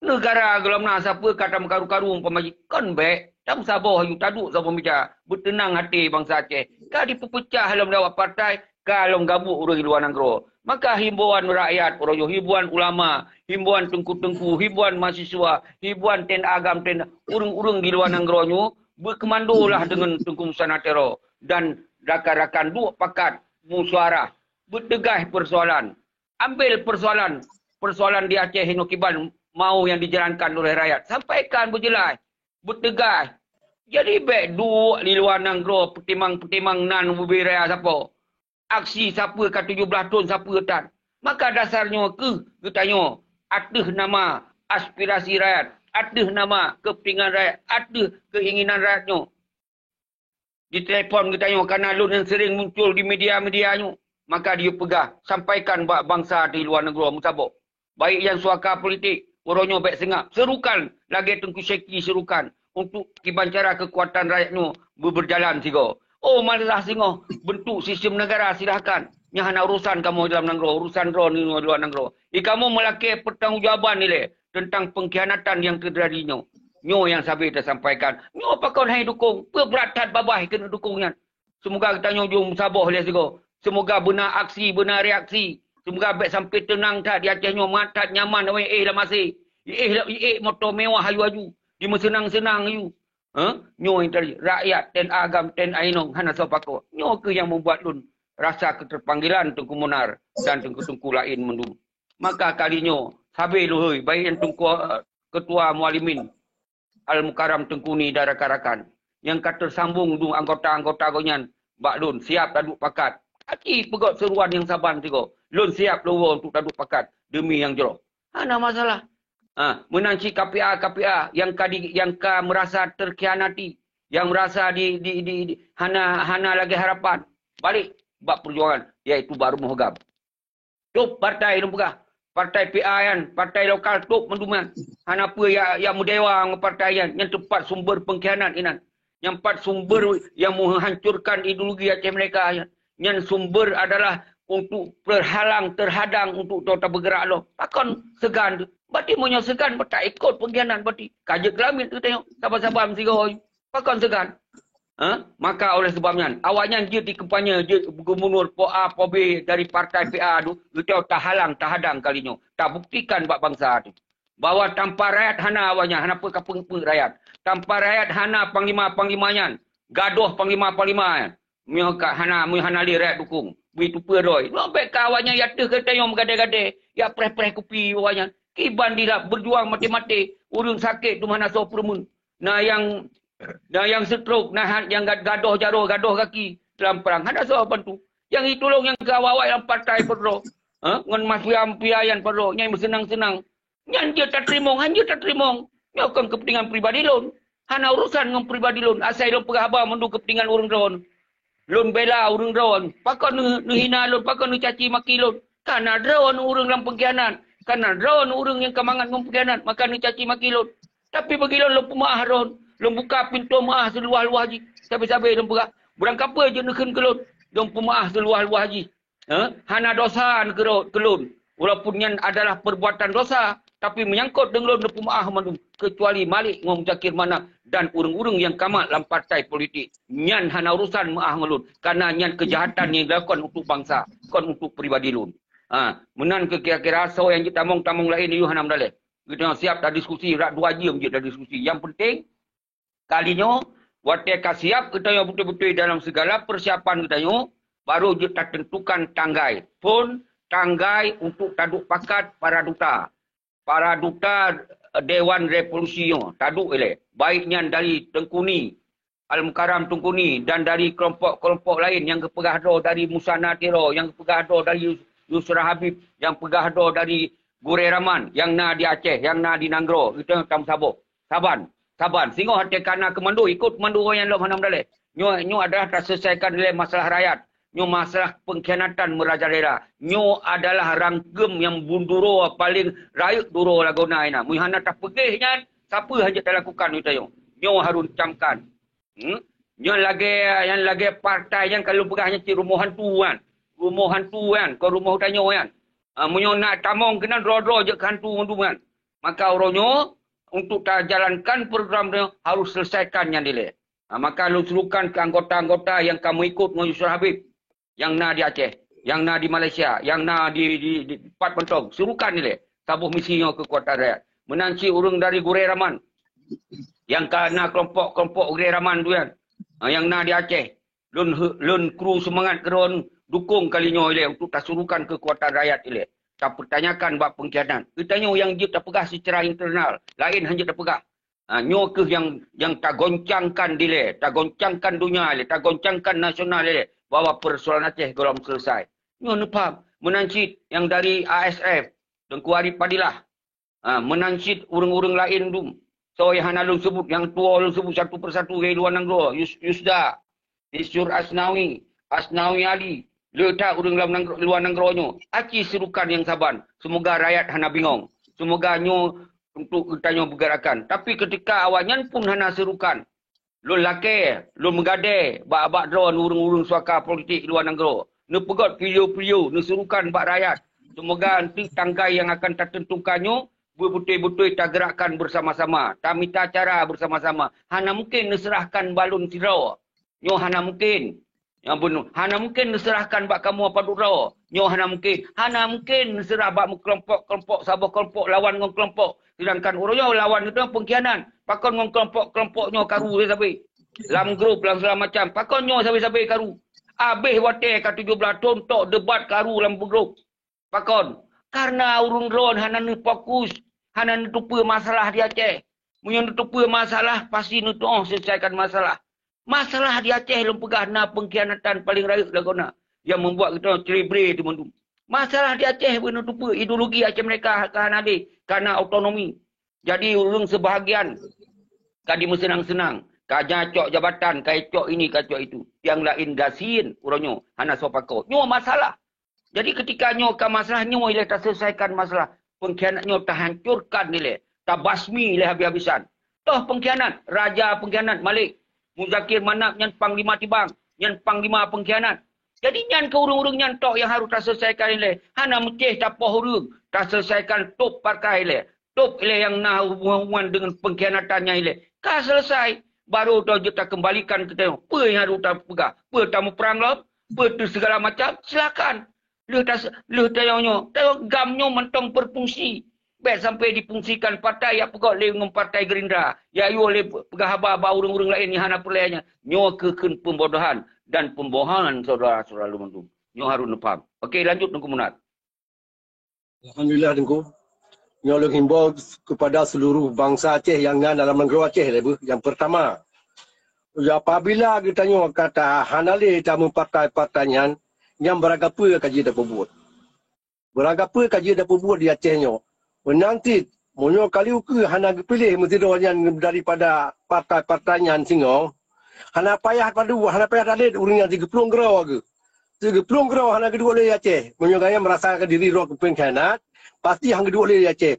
Negara gelam na siapa kata mekaru-karu pemajikan baik. Tak sabar you taduk sama bicara. Bertenang hati bangsa Aceh. Kau dipecah dalam dawat partai, kalau gabuk orang di luar negara. Maka himbauan rakyat, himbauan ulama, himbauan tengku-tengku, himbauan mahasiswa, himbauan agam, urung-urung di luar negara berkemandolah dengan tengku musanatero dan rakan-rakan dua pakat musyawarah bertegah persoalan. Ambil persoalan di Aceh Hinokiban mau yang dijalankan oleh rakyat. Sampaikan berjelas, bertegah. Jadi baik dua di luar negara petimang-petimang nan bubiraya siapa? Aksi siapa ke 17 tahun siapa tan. Maka dasarnya katanya ada nama aspirasi rakyat, ada nama kepingan rakyat, ada keinginan rakyatnya. Di telefon katanya karena lu yang sering muncul di media-medianya, maka dia pegah sampaikan bangsa di luar negara musabok. Baik yang suaka politik, orangnya baik sengap, serukan lagi tengku syeki serukan untuk kibancara kekuatan rakyatnya berjalan sigo. Oh malah singoh bentuk sistem negara silahkan. Yang hanya urusan kamu dalam negara, urusan drone di luar negara. Kamu melakukan pertanggungjawaban ni le tentang pengkhianatan yang terjadi nyo. Nyo yang sabi kita sampaikan. Nyo apa kau hai dukung? Perberatan babah kena dukungnya. Semoga kita nyo jom sabar le sigo. Semoga benar aksi, benar reaksi. Semoga baik sampai tenang tak di Aceh nyo matat nyaman lah masih. Motor mewah hayu aju. Di senang-senang you. Nyo yang tadi rakyat ten agam ten ainong hana sopako. Nyo ke yang membuat lun rasa keterpanggilan Tengku Munar dan tengku-tengku lain mendung. Maka kalinya sabi luhui baik yang tengku ketua mualimin Al-Mukarram Tengku ni dan rakan-rakan yang kata sambung dung anggota-anggota gonyan bak lun siap taduk pakat. Aki pegot seruan yang saban tigo. Lun siap luar untuk taduk pakat demi yang jero. Hana masalah. Menanci KPA yang merasa terkhianati, yang merasa di hana lagi harapan balik bab perjuangan iaitu baru mohgab. Tup partai lumpah, partai PA kan, partai lokal tup menduman. Hana apa yang mudewa partai yang tepat sumber pengkhianat inan. Yang empat sumber yang menghancurkan ideologi Aceh mereka. Yang sumber adalah untuk terhadang untuk tak bergerak lo. Takkan segan. Berarti menyesegan, tak ikut pengkhianat berarti. Kaja kelamin tu tengok. Sabar-sabar mesti kau. Takkan segan. Maka oleh sebabnya, awalnya dia dikempanya, dia gubernur PA, PB dari partai PA tu, kita tak halang, tak hadang kalinya. Tak buktikan buat bangsa tu. Bahawa tanpa rakyat, hana awalnya, hana pengepung rakyat. Tanpa rakyat, hana panglima-panglimanya. Gaduh panglima-panglima. Mio ka hana lirat dukung. Begitu peroi. Lo baik kawannya ya teh kata yang gade-gade. Ya preh-preh kopi awaknya. Kiban dia berjuang mati-mati. Urung sakit tu mana so permun. Nah yang stroke, nah yang gadoh jaroh, gadoh kaki dalam perang. Ada so bantu. Yang itu long yang kawawai dalam partai perro. Ngan mafia-mafiayan perro. Yang bersenang-senang. Yang dia tak terima, hanya tak terima. Nyokong kepentingan pribadi lon. Hana urusan dengan pribadi lon. Asal lon pegahaba mendu kepentingan urang ron. Lon bela urang ron. Pakon nu hina lon, pakon nu caci maki lon. Karena ron urang dalam pengkhianat. Karena ron urang yang kemangat dengan pengkhianat. Maka nu caci maki lon. Tapi bagi lon pemaah ron. Lon buka pintu maah seluah-luah haji. Sampai-sampai lon pegah. Burang kapa je neken ke lon. Lon pemaah seluah-luah haji. Hana dosa ke lon. Walaupun yang adalah perbuatan dosa. Tapi menyangkut dengan lon pemaah mandu. Kecuali Malik ngom Zakir Manap. Dan urang-urang yang kamat dalam partai politik. Nyan hana urusan maah ngelun. Karena nyan kejahatan yang dilakukan untuk bangsa. Bukan untuk pribadi lon. Menan ke kira-kira so yang kita tamong lain ni hanam daleh. Kita siap dah diskusi. Rak 2 jam je dah diskusi. Yang penting. Kalinya. Wateka siap kita yang betul-betul dalam segala persiapan kita yang. Baru je tak tentukan tanggai. Pun tanggai untuk taduk pakat para duta. Para duta Dewan Revolusi taduk ele. Baiknya dari Tengkuni, Al-Mukarram Tengkuni dan dari kelompok-kelompok lain yang kepegahdo dari Musana Tiro, yang kepegahdo dari Yusra Habib, yang kepegahdo dari Gure Rahman, yang na di Aceh, yang na di Nanggro, itu tam Sabah. Saban. Singo hati kana kemandu ikut mandu yang lo hanam dale. Nyo adalah tak selesaikan oleh masalah rakyat. Nyo masalah pengkhianatan merajalela. Nyo adalah ranggem yang bunduro paling rakyat duro lagona ina. Muhana tak pegihnya, siapa saja tak lakukan itu yo. Nyo harus camkan. Nyo yang lagi partai yang kalau pegahnya ci rumah hantuan. Rumah hantuan, ke rumah utanyo kan. Munyo nak tamong kena dro-dro je hantu kan. Maka oronyo untuk tak jalankan program dia harus selesaikan yang dile. Maka lu serukan ke anggota-anggota yang kamu ikut dengan Yusra Habib. Yang na di Aceh, yang na di Malaysia, yang na di Pat Pentong. Suruhkan ni tabuh misinya kekuatan rakyat. Menanci urang dari Gure Rahman. Yang kena kelompok-kelompok Gure Rahman tu kan. Yang na di Aceh. Lun kru semangat keron dukung kalinya untuk tak suruhkan kekuatan rakyat ile. Tak pertanyakan bab pengkhianat. Kitanya yang dia tak pegah secara internal. Lain hanya tak pegah. Nyo ke yang tak goncangkan dile, tak goncangkan dunia ile, tak goncangkan nasional ile. Bahawa persoalan Aceh belum selesai. Nyo faham. Menancit yang dari ASF. Tengku Arif Padilah. Menancit urang-urang lain tu. So yang hana lu sebut. Yang tua lu sebut satu persatu. Dari luar Nanggro. Yusda. Isyur Asnawi. Asnawi Ali. Letak urang dalam luar Nanggro nyo. Aci serukan yang saban. Semoga rakyat hana bingung. Semoga nyo untuk kita nyo bergerakan. Tapi ketika awaknya pun hana serukan. Lu laki, lu menggade, bak-bak drone urung-urung suaka politik luar Nanggro. Nu pegot video-video, nu surukan bak rakyat. Semoga nanti tangkai yang akan tertentukannya, betul-betul tak gerakkan bersama-sama. Tak minta cara bersama-sama. Hana mungkin diserahkan balun sirau. Nyo hana mungkin. Yang bunuh. Hana mungkin diserahkan bak kamu apa durau. Nyo hana mungkin. Hana mungkin diserah bak kelompok-kelompok, sabah kelompok, lawan dengan kelompok. Sedangkan orangnya lawan itu pengkhianat. Pakon dengan kelompok-kelompoknya karu sampai. Dalam grup, dalam segala macam. Pakonnya sampai-sampai karu. Habis wate ke 17 tahun tok debat karu dalam grup. Pakon. Karena urung drone hana ni fokus. Hana ni tupa masalah di Aceh. Munyo tupa masalah, pasti ni selesaikan masalah. Masalah di Aceh belum pegah na pengkhianatan paling rakyat lagona. Yang membuat kita celebrate di mendung. Masalah di Aceh pun tupa ideologi Aceh mereka kan ada. Karena autonomi. Jadi urung sebahagian. Kadi senang-senang. Kajak cok jabatan, kai cok ini, kai cok itu. Yang lain gasin urangnya. Hana sopako. Nyo masalah. Jadi ketika nyo ke masalah, nyo ilah tak selesaikan masalah. Pengkhianat nyo tak hancurkan ilah. Tak basmi ilah habis-habisan. Toh pengkhianat. Raja pengkhianat Malik. Muzakir Manap nyan panglima tibang. Nyan panglima pengkhianat. Jadi nyan ke urung-urung nyan tok yang harus tak selesaikan ilah. Hana meceh tak poh urung. Tak selesaikan top parkai ilah. Top ilah yang nak hubungan dengan pengkhianatannya ilah. Kah selesai. Baru kita kembalikan kita. Apa yang harus kita pegang? Apa tamu perang lah? Apa tu segala macam? Silakan. Lu tayangnya. Tayang gamnya mentong berfungsi. Baik sampai difungsikan partai. Ya pegak dengan partai Gerindra. Ya you oleh pegah haba urung-urung lain yang hana perlayanya. Nyo keken pembodohan. dan pembohongan saudara-saudara Lumandung. Nyo harus faham. Okey, lanjut Tengku Munat. Alhamdulillah Tengku. Nyo himbau kepada seluruh bangsa Aceh yang dalam negeri Aceh. Yang pertama, apabila kita kata hanale tamu partai-partaian yang beragapa kaji dapat buat. Beragapa kaji dapat buat di Aceh nyo. Menanti monyo kali uke hana pilih mesti yang daripada partai-partaian singo. Hana payah tadi urang yang 30 gerau ke. 30 gerau hana kedua oleh Aceh. Monyo gaya merasakan diri roh pengkhianat. Pasti hang kedua oleh Aceh.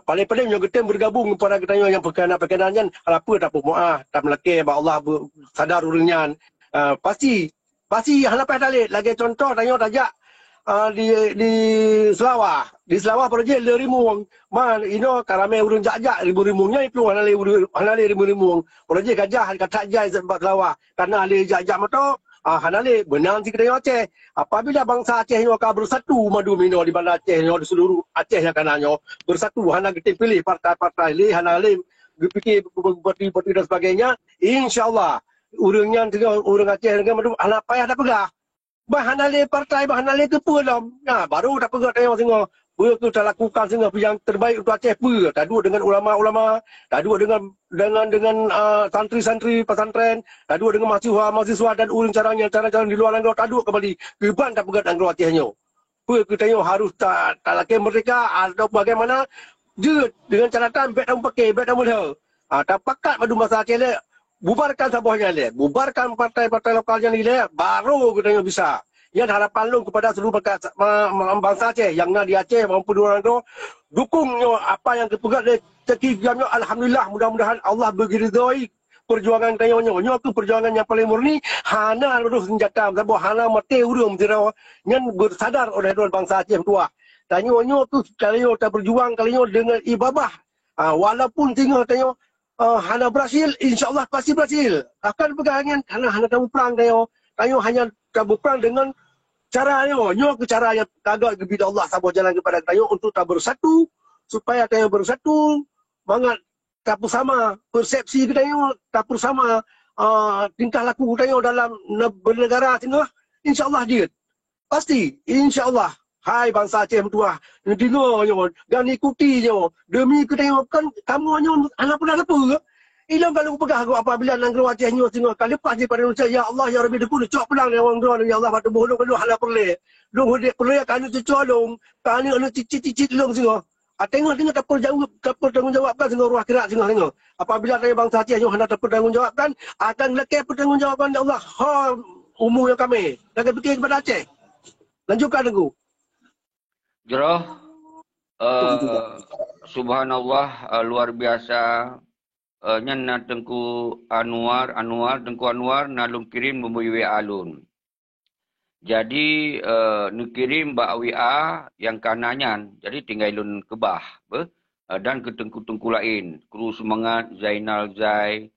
Paling-paling yang kita bergabung kepada kita yang perkenaan-perkenaan apa tak pemuah, tak melaki, Allah sadar urangnya. Pasti halapai talik. Lagi contoh tanya tajak di Selawah. Di Selawah projek Lerimung. Karame urang jak-jak ribu-ribunya itu hanale ribu-ribu. Projek gajah kata jai sebab Selawah. Karena ali jak-jak motor hanale benang si kita Aceh. Apabila bangsa Aceh yang akan bersatu madu mino di bandar Aceh yang di seluruh Aceh yang kanannya bersatu hana kita pilih partai-partai le hanale fikir bupati dan sebagainya, insyaallah urangnya urang Aceh dengan madu hana payah dah pegah. Hanale partai hanale ke pulam. Baru dah pegah tengok tengok. Kita lakukan sehingga yang terbaik untuk Aceh pun. Tadu dengan ulama-ulama, tadu dengan santri-santri pesantren, tadu dengan mahasiswa dan urang cara di luar negara tadu kembali. Keban tak pegat negara Acehnya. Kita harus tak laki mereka atau bagaimana je dengan catatan bet dan pakai bet dan mudah. Tak pakat pada masa Aceh le bubarkan sabahnya le. Bubarkan partai-partai lokalnya ni le baru kita bisa. Yang harapan lu kepada seluruh bangsa Aceh yang di Aceh maupun orang tu dukungnya apa yang kepegat dia cekignya. Alhamdulillah, mudah-mudahan Allah begiridoi perjuangan kayaknya. Nyo tu perjuangan yang paling murni. Hana luruh senjata, sebab hana mati urang mesti yang bersadar oleh bangsa Aceh tua. Tanya nyo tu kalau tak berjuang kalau dengan ibadah. Walaupun tengok tanya hana berhasil, insya-Allah pasti berhasil. Akan pegangan karena hana tahu perang tanya hanya tahu perang dengan caranya, nyo ke cara yang kagak kepada Allah sabar jalan kepada tayo untuk tak bersatu supaya tayo bersatu mangat tak bersama persepsi kita tak bersama tingkah laku tayo dalam bernegara tengah insyaallah dia pasti insyaallah. Hai bangsa Aceh tua dengar nyo dan ikuti nyo demi kita kan kamu nyo anak pun apa ilang kalau pegah aku apabila negara Aceh nyo tengok kali lepas daripada Indonesia ya Allah ya Rabbi deku cok pelang dia orang dua ya Allah batu bohong kalau hala perle long hodek perle kan tu colong kan anu cicit-cicit long tengok tengok tak bertanggungjawabkan tengok ruah akhirat tengok apabila saya bangsa Aceh nyo hendak bertanggungjawabkan akan lekas pertanggungjawaban ya Allah umur yang kami nak fikir kepada Aceh lanjutkan aku Jeroh subhanallah luar biasa. Nyana Tengku Anwar nalung kirim membuat alun. Jadi kirim bak WA yang kanannya, jadi tinggal ilun kebah dan ke tengku-tengku lain. Kru semangat Zainal Zai.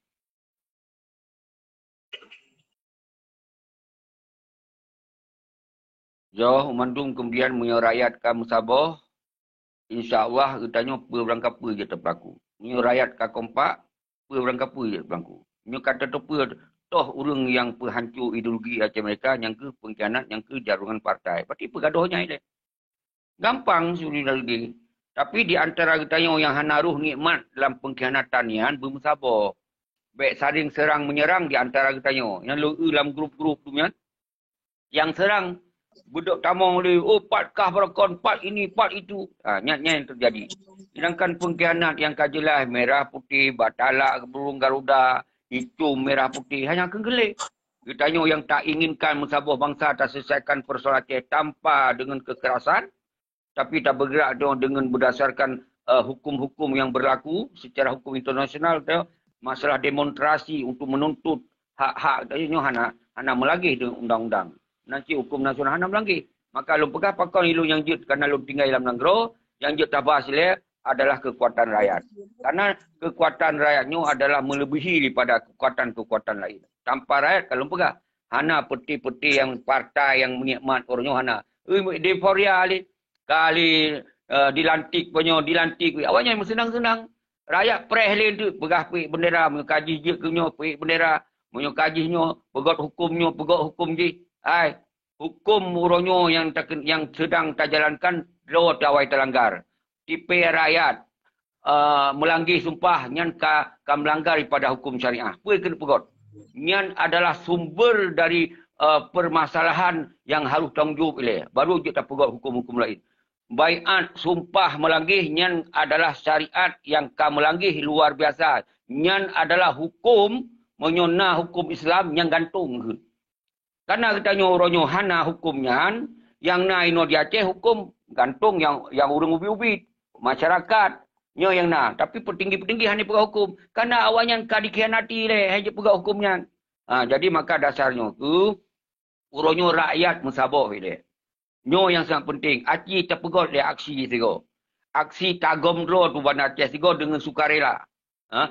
Jauh Mandung kemudian menyerakyatkan musabah. InsyaAllah katanya berangkap je terpelaku. Menyerakyatkan kompak. Berangkap je berangku. Ini kata tepa toh orang yang penghancur ideologi Aceh mereka yang ke pengkhianat yang ke jarungan partai. Berarti pergaduhnya ini. Gampang sudah lagi. Tapi di antara kita yang hanaruh nikmat dalam pengkhianatan ni bermusabah. Baik saling serang menyerang di antara kita yang dalam grup-grup tu yang serang budok tamang oleh patkah berakon pat ini pat itu. Nyat-nyat yang terjadi. Sedangkan pengkhianat yang kajelas merah putih, batalak, burung garuda, itu merah putih hanya kenggelik. Ditanya yang tak inginkan musabah bangsa tak selesaikan persoalan Aceh tanpa dengan kekerasan, tapi tak bergerak dengan berdasarkan hukum-hukum yang berlaku secara hukum internasional. Masalah demonstrasi untuk menuntut hak-hak, tanya hana melagih dengan undang-undang. Nanti hukum nasional hana melagih. Maka lu pegah pakon ilu yang jut kerana lu tinggal dalam negara, yang jut tabah hasilnya adalah kekuatan rakyat. Karena kekuatan rakyatnya adalah melebihi daripada kekuatan-kekuatan lain. Tanpa rakyat kalau pegah. Hana peti-peti yang partai yang menikmat orangnya hana. Deforia kali dilantik punya dilantik. Awalnya senang-senang. Rakyat preh lain tu pegah pergi bendera, mengkaji je punya pergi bendera. Munyo kajihnya, pegot hukum je. Hukum uronyo yang sedang terjalankan, lo tawai terlanggar. Tipe rakyat, melanggar sumpah, nyan ka melanggar pada hukum syariah. Apa kena pegot? Nyan adalah sumber dari permasalahan yang harus tanggungjawab oleh. Baru kita pegot hukum-hukum lain. Baiat sumpah melanggar, nyan adalah syariat yang ka melanggar luar biasa. Nyan adalah hukum, menyona hukum Islam yang gantung. Karena kita nyoronyo hana hukumnya, yang na ino di Aceh hukum gantung yang urung ubi-ubi masyarakat nyo yang na. Tapi petinggi-petinggi hanya pegawai hukum. Karena awalnya ka dikhianati hanya pegawai hukumnya. Jadi maka dasarnya tu uronyo rakyat musabah ile. Nyo yang sangat penting. Aci terpegot dia aksi sigo. Aksi tagom dro tu Bandar Aceh sigo dengan sukarela.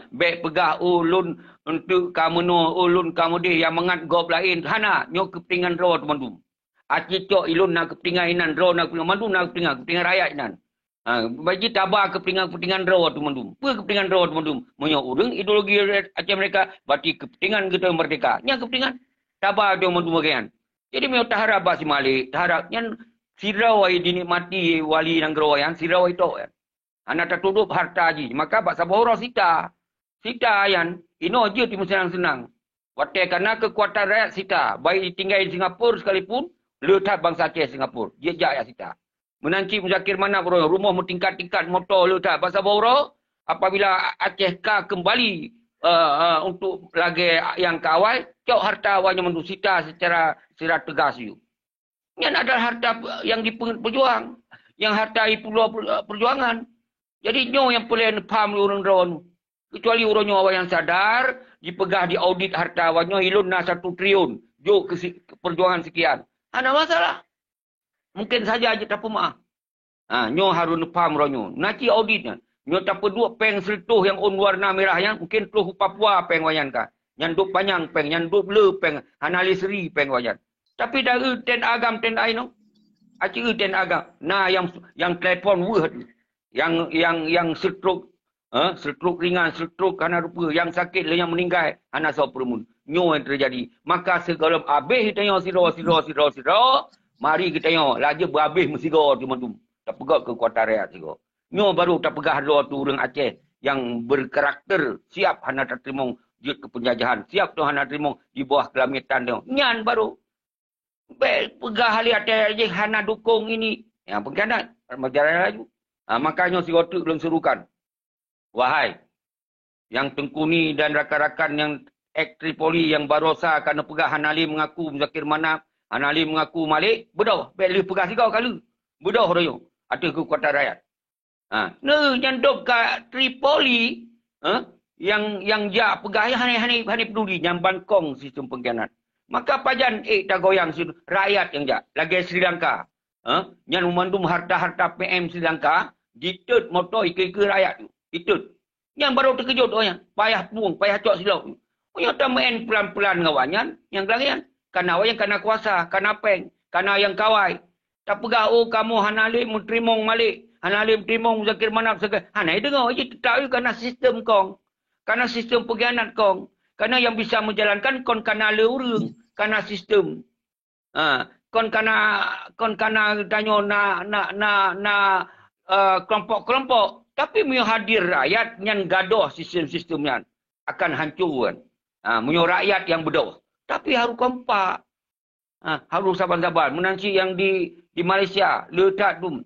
Baik pegah ulun untuk kamu no ulun kamu dia yang mengat gop lain hana nyo kepentingan ro teman-teman. Aci cok ilun nak kepentingan inan ro nak kepentingan rakyat inan. Bagi tabah kepentingan ro teman-teman. Apa kepentingan ro teman-teman? Menyo urang ideologi Aceh mereka berarti kepentingan kita merdeka. Nya kepentingan tabah teman-teman kan. Jadi menyo taharap basi malik, taharap nyan sirau ai dinikmati wali nang groyan sirau itu kan. Anak tertudup harta haji. Maka Pak Saboro sita. Sita ayan. Ino je timu senang-senang. Watai karena kekuatan rakyat sita. Baik tinggal di Singapura sekalipun. Letak bangsa Aceh Singapura. Dia jaya sita. Menanci Muzakir mana rumah bertingkat-tingkat motor letak Pak Saboro. Apabila Aceh kembali untuk lagi yang kawal. Cok harta awalnya menurut sita secara tegas. Ini adalah harta yang diperjuang. Yang harta perjuangan. Jadi nyo yang boleh paham orang ron. Kecuali orang nyo awak yang sadar, dipegah di audit harta awaknya ilun na 1 triliun. Jo ke perjuangan sekian. Ada masalah. Mungkin saja aja tak pemah. Nyo harus paham ron nyo. Nanti auditnya. Nyo tak pedua peng sertuh yang warna merah yang mungkin tuh Papua peng wayan ka. Nyanduk panjang peng, nyanduk le peng, hanali seri peng wayan. Tapi dari ten agam ten aino. Aci ten agam. Nah yang telefon word. Yang stroke ringan, stroke karena rupa, yang sakit, yang meninggal, anak sahabat perempuan. Nyo yang terjadi. Maka segala habis kita yang siro. Mari kita yang laja berhabis mesigo teman-teman. Tak pegang kekuatan rakyat sigo. Nyo baru tak pegah doa tu orang Aceh yang berkarakter siap hana terima jut ke penjajahan. Siap tu hana terima di bawah kelamitan dia. Nyan baru. Pegah hali Aceh hana dukung ini. Yang pengkhianat. Majalah laju. Makanya si Otuk belum serukan. Wahai, yang Tengkuni dan rakan-rakan yang Tripoli yang Barossa kerana pegah Hanali mengaku Muzakir Manap, Hanali mengaku Malik, bedah. Beli pegah sikau kali. Bedah royo. Ada kekuatan rakyat. Yang dok kat Tripoli, yang ja pegah hani peduli yang Bangkong sistem pengkhianat. Maka pajan tak goyang rakyat yang ja. Lagi Sri Lanka. Yang memandum harta-harta PM Sri Lanka, ditut motor ike rakyat tu. Ditut. Yang baru terkejut orang. Payah puang, payah cok silau. Punya tak main pelan-pelan ngawanyan. Yang gelarian. Karena awayan, karena kuasa, karena peng, karena yang kawai. Tak pegah, kamu Hanali menterimong Malik. Hanali menterimong Muzakir Manap. Hanai dengar je tak karena sistem kong. Karena sistem pengkhianat kong. Karena yang bisa menjalankan kon karena leurung. Karena sistem. Kon karena tanyo kelompok-kelompok. Tapi menyo hadir rakyat yang gaduh sistem-sistemnya akan hancur kan. Menyo rakyat yang bedoh. Tapi harus kompak. Harus sabar-sabar. Menanci yang di Malaysia, letak tu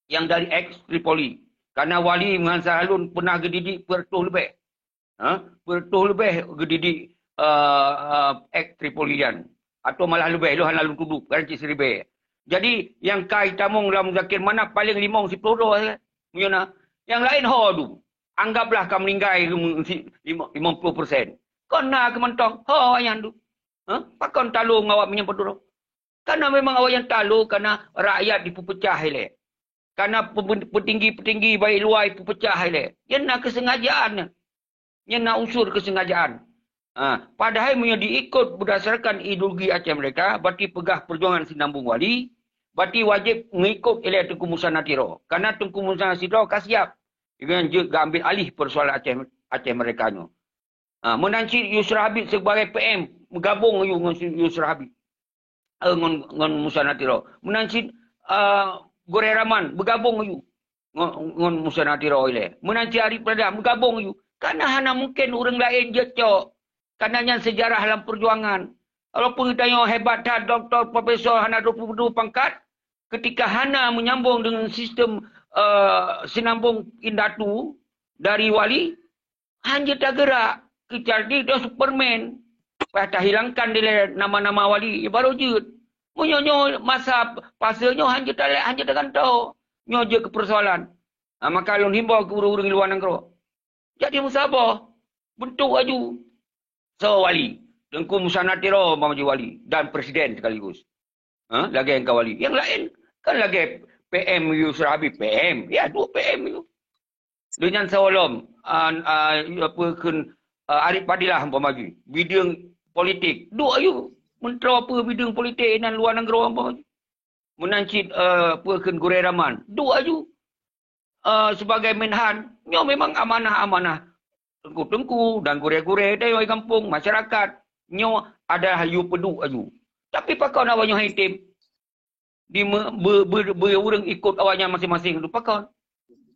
yang dari ex-Tripoli. Karena wali Mengansar Halun pernah gedidik pertuh lebih. Pertuh lebih gedidik ex-Tripolian. Atau malah lebih. Lu Halun tudup. Kan Cik Seribe. Jadi yang kai tamong dalam Muzakir Manap paling 5-10 kan. Yang lain tu. Anggaplah kamu meninggal 50%. Kau nak kementong. Yang tu. Pakon talu ngawak minyak peduruk. Karena memang awak yang talu. Karena rakyat dipecah ile. Karena petinggi-petinggi baik luar dipecah ile. Yang nak kesengajaan. Yang nak unsur kesengajaan. Padahal diikut berdasarkan ideologi Aceh mereka. Berarti pegah perjuangan Sinambung Wali. Berarti wajib mengikut oleh Tengku Musa Natiro. Karena Tengku Musa Natiro siap. Dengan ambil alih persoalan Aceh mereka. Menanci Yusra Habib sebagai PM bergabung dengan Yusra Habib. Dengan Musa Natiro. Menanci Goreh Rahman bergabung dengan Musa Natiro ile. Menanci Arif Pradhan bergabung Karena hana mungkin orang lain je cok. Karena sejarah dalam perjuangan. Walaupun kita yang hebat dah doktor profesor hana 22 pangkat, ketika hana menyambung dengan sistem sinambung indatu dari wali, hanya tak gerak. Jadi dia Superman. Dah hilangkan dia nama-nama wali. Baru je. Menyo masa pasanya hanya tak kantau. Nyo je ke persoalan. Maka lun himbau ke urang-urang luar negara. Jadi musabah. Bentuk aju. So wali. Tengku Musa Natiro Mamaji wali. Dan presiden sekaligus. Lagi yang wali. Yang lain. Kan lagi PM Yusra Habib. PM. Ya, 2 PM itu. Dengan sawalom. Arif Padilah Mamaji. Bidang politik. 2 you. Mentera apa bidang politik dan luar negara Mamaji. Menancit Goreh Rahman. 2 you. Sebagai Menhan, nyo memang amanah-amanah tengku-tengku dan gure-gure dari kampung masyarakat. Nyo ada hayu peduk aju. Tapi pakau nak awaknya hitim. Di berurang ikut awaknya masing-masing tu pakau.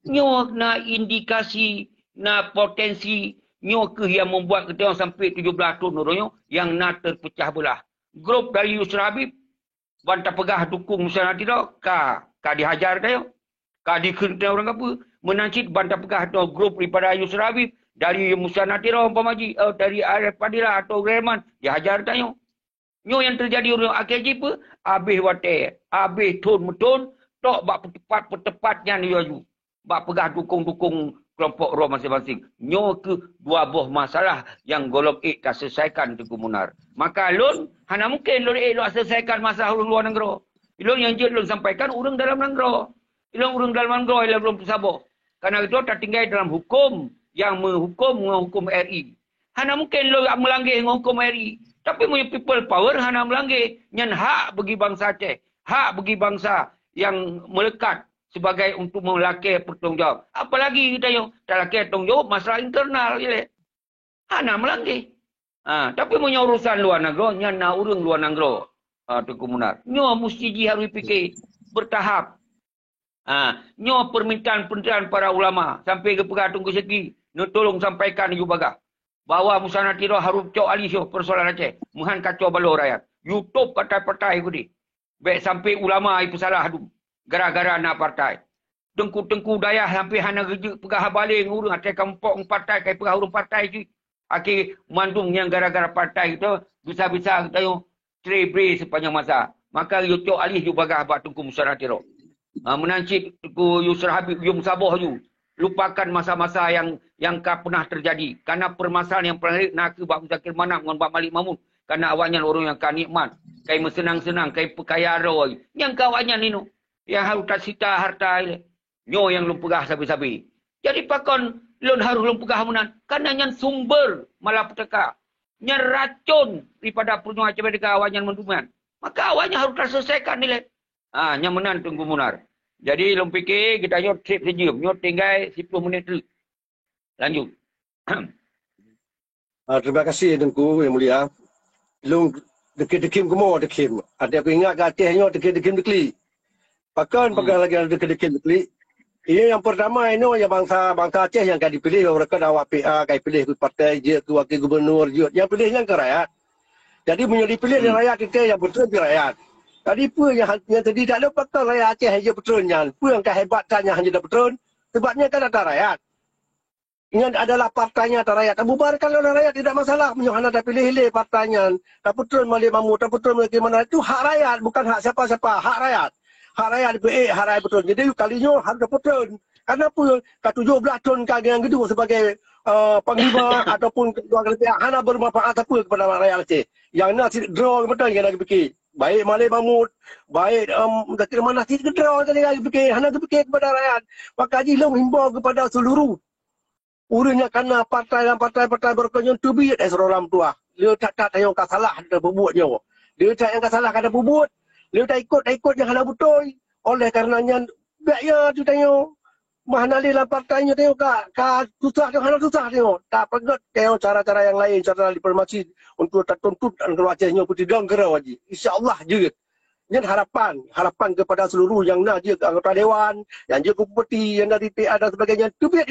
Nyo na indikasi na potensi nyo ke yang membuat kita sampai 17 tahun nyo yang nak terpecah belah. Grup dari Yusra Habib bantah pegah dukung Musa Natiro ka dihajar dia. Kadi kena orang apa menancit bantah pegah atau grup daripada Yusra Habib dari Musa Natiro Pamaji dari Arif Padilah atau Rahman dihajar tanya. Nyo yang terjadi orang AKJ apa? Habis wate, habis tun tok bak petepatnya ni aju. Bak pegah dukung kelompok roh masing-masing. Nyo ke 2 buah masalah yang golok tak selesaikan Tengku Munar. Maka lun hana mungkin lun selesaikan masalah orang luar negara. Lun yang je lun sampaikan orang dalam negara. Orang dalam negara ialah belum sabar. Karena itu tak tinggal dalam hukum yang menghukum RI. Hana mungkin lo melanggar hukum RI. Tapi punya people power hana melanggar. Yang hak bagi bangsa Aceh. Hak bagi bangsa yang melekat sebagai untuk melakir pertanggungjawab. Apalagi kita yang tak lakir pertanggungjawab masalah internal. Hana melanggar. Tapi punya urusan luar negara. Yang nak urung luar negara. Tengku Munar. Nyo mesti harus fikir bertahap. Nyo permintaan para ulama sampai ke pegah tunggu segi tolong sampaikan juga bahawa Musa Natiro harus cok alisyo persoalan Aceh muhan kacau balau rakyat YouTube partai-partai gudi baik sampai ulama itu salah adu gara-gara nak partai tengku dayah sampai hana pegah balik urung Aceh kampung partai kai pegah urung partai tu akhir mandung yang gara-gara partai itu bisa-bisa kita yo cerai sepanjang masa maka yo cok alis juga bah tengku Musa Natiro menancit ku Yusra Habib yung saboh you. Lupakan masa-masa yang pernah terjadi. Karena permasalahan yang pernah nak ke Bak Muzakir Manap dengan Bak Malik Mahmud. Karena awaknya orang yang kanikmat. Kai senang-senang, kai perkaya roy. Yang kawaknya ni no. Yang harus tak sita harta ini. Nyo yang lum pegah sabi-sabi. Jadi pakon lun harus lum pegah munan. Karena yang sumber malapetaka. Yang racun daripada perjuangan Aceh Merdeka awaknya menduman. Maka awaknya harus terselesaikan nilai. Yang menang Tengku Munar. Jadi lom fikir kita nyot trip saja. Nyot tinggal 10 minit dulu. Lanjut. Terima kasih Tengku Yang Mulia. Lom dekim kemo dekim. Ada aku ingat ke Aceh nyot dekim dekli. Pakan lagi ada dekim dekli. Ini yang pertama ini yang bangsa Aceh yang akan dipilih mereka awak PA akan pilih partai je ke wakil gubernur je. Yang pilihnya ke rakyat. Jadi menjadi pilih rakyat kita yang betul di rakyat. Tadi pun yang tadi tak ada pakar rakyat Aceh saja betrunnya. Pun yang kehebatannya hanya dah betrun. Sebabnya kan ada rakyat. Ini adalah partainya ada rakyat. Bubarkan oleh rakyat tidak masalah. Menyuhana dah pilih-pilih partainya. Tak betrun Malik Mahmud. Tak betrun Malik mana. Itu hak rakyat. Bukan hak siapa-siapa. Hak rakyat. Hak rakyat baik. Hak rakyat betrun. Jadi kalinya harus betrun. Karena pun ke 17 tahun kagian gitu sebagai penglima ataupun ketua pihak hana bermanfaat apa kepada rakyat Aceh. Yang nak draw betul yang nak fikir. Baik Malik Mahmud, baik Datuk Mana tidak draw tadi lagi fikir, hanya fikir kepada rakyat. Maka haji long himbau kepada seluruh urusnya karena partai dan partai-partai berkunjung tu biar orang tua. Dia tak yang salah ada berbuatnya. Dia tak yang salah ada berbuat. Dia tak ikut yang ada betul. Oleh karenanya biaya tu tanya Mana dalam partainya tengok kak susah tengok susah tengok. Tak pegat tengok cara-cara yang lain, cara diplomasi untuk tak tuntut angkara Acehnya putih dong kerau aja. InsyaAllah juga. Ini harapan kepada seluruh yang nak je anggota dewan, yang je kupeti, yang dari PA dan sebagainya. Tu biar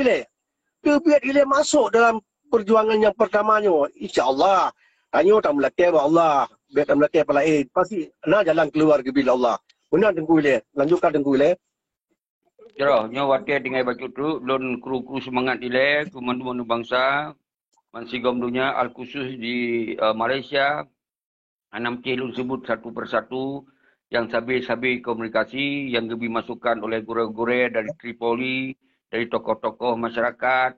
dia masuk dalam perjuangan yang pertamanya. InsyaAllah. Tanya tak melakir Allah. Biar tak melakir apa lain. Pasti nak jalan keluar ke bila Allah. Benar Tengku Ile. Lanjutkan Tengku Ile. Cerah, nyo watia tinggal baca tu, lon kru-kru semangat ile, kumandu-mandu bangsa, mansigom dunia al-khusus di Malaysia, 6 lun sebut satu persatu, yang sabi-sabi komunikasi, yang lebih masukan oleh gure-gure dari Tripoli, dari tokoh-tokoh masyarakat,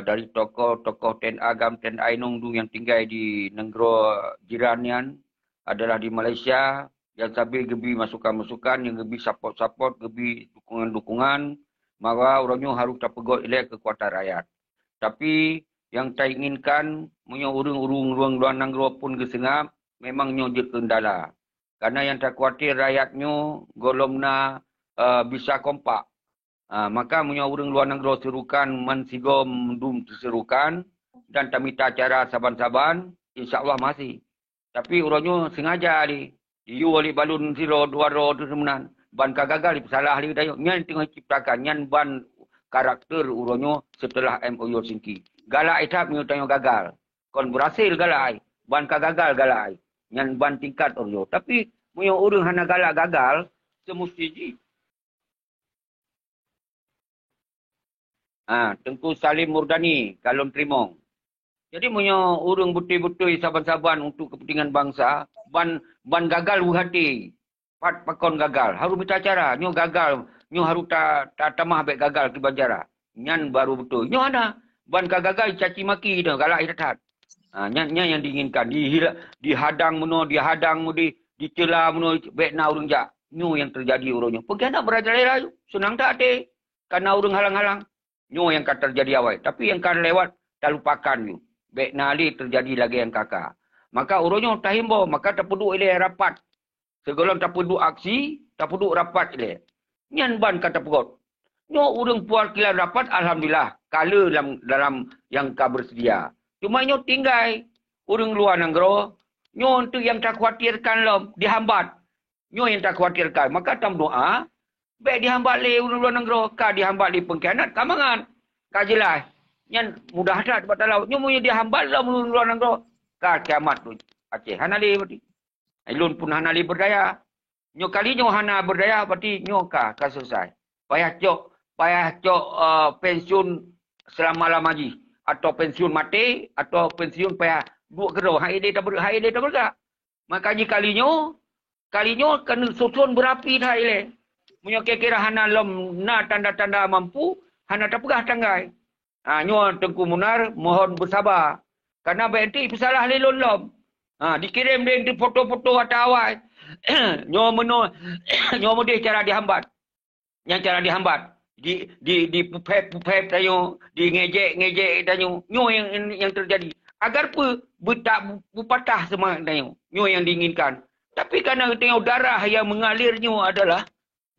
dari tokoh-tokoh Ten Agam, Ten Ainung yang tinggal di negara jiranian, adalah di Malaysia, yang sambil gebi masukan-masukan, yang gebi support-support, gebi dukungan-dukungan, maka orangnya harus terpegot oleh kekuatan rakyat. Tapi yang saya inginkan, punya urung-urung ruang luar negara pun kesengap, memang je kendala. Karena yang tak khawatir rakyatnya, golongna bisa kompak. Maka punya urung luar negara serukan, mansigom dum terserukan, dan tamita cara saban-saban, insyaAllah masih. Tapi orangnya sengaja di. Iu wali balun siro dua ro tu semenan. Ban kagagal salah li dayo. Nyan tengah ciptakan nyan ban karakter uronyo setelah MOU Helsinki. Galak itap nyo tanyo gagal. Kon berhasil galai. Ban kagagal galai. Nyan ban tingkat uronyo. Tapi munyo urang hana galak gagal semesti ji. Tengku Salim Murdani Kalon Trimong. Jadi punya urung betul-betul saban-saban untuk kepentingan bangsa, ban gagal hati, pakon gagal. Harus minta cara, nyo gagal, nyo harus tak tamah baik gagal ke banjara. Nyan baru betul. Nyo ada, ban gagal caci maki dah, galak itat. Nyan yang diinginkan, dihadang muno, dihadang mu dicela muno baik na urung jak. Nyo yang terjadi urungnya. Pegana berajalela senang tak ade. Karena urung halang-halang. Nyo yang kan terjadi awal. Tapi yang kan lewat, tak lupakan nyo. Baik nali terjadi lagi yang kakak. Maka urunyo tak himbau. Maka tak perlu ilai rapat. Segala tak perlu aksi. Tak perlu rapat ilai. Nyan ban kata perut. Nyo urung perwakilan rapat. Alhamdulillah. Kala dalam yang kau bersedia. Cuma nyo tinggal. Urung luar negara. Nyo untuk yang tak khawatirkan lom. Dihambat. Nyo yang tak khawatirkan. Maka tam doa. Baik dihambat le urung luar negara. Kau dihambat le pengkhianat. Kamangan. Kau jelas. Yang mudah dah dapat laut. Nyo punya dihambat lah luar negara. Ka kiamat tu. Aceh. Hanali berarti. Ilun pun hanali berdaya. Nyo kali nyo hana berdaya berarti nyo ka selesai. Payah cok pensiun selama-lama ji. Atau pensiun mati. Atau pensiun payah dua kerau. Hai dia tak bergak. Maka ji kali nyo kena susun berapi dah ile. Munyo kira hana lom na tanda-tanda mampu. Hana tak pegah tanggai. Nyo Tengku Munar mohon bersabar. Karena berhenti pesalah lelon lom. Dikirim dia foto-foto atau awal. Nyo dia cara dihambat. Yang cara dihambat. Di pupep tayo. Di ngejek tayo. Nyo yang terjadi. Agar patah semangat tayo. Nyo yang diinginkan. Tapi karena tengok darah yang mengalirnya adalah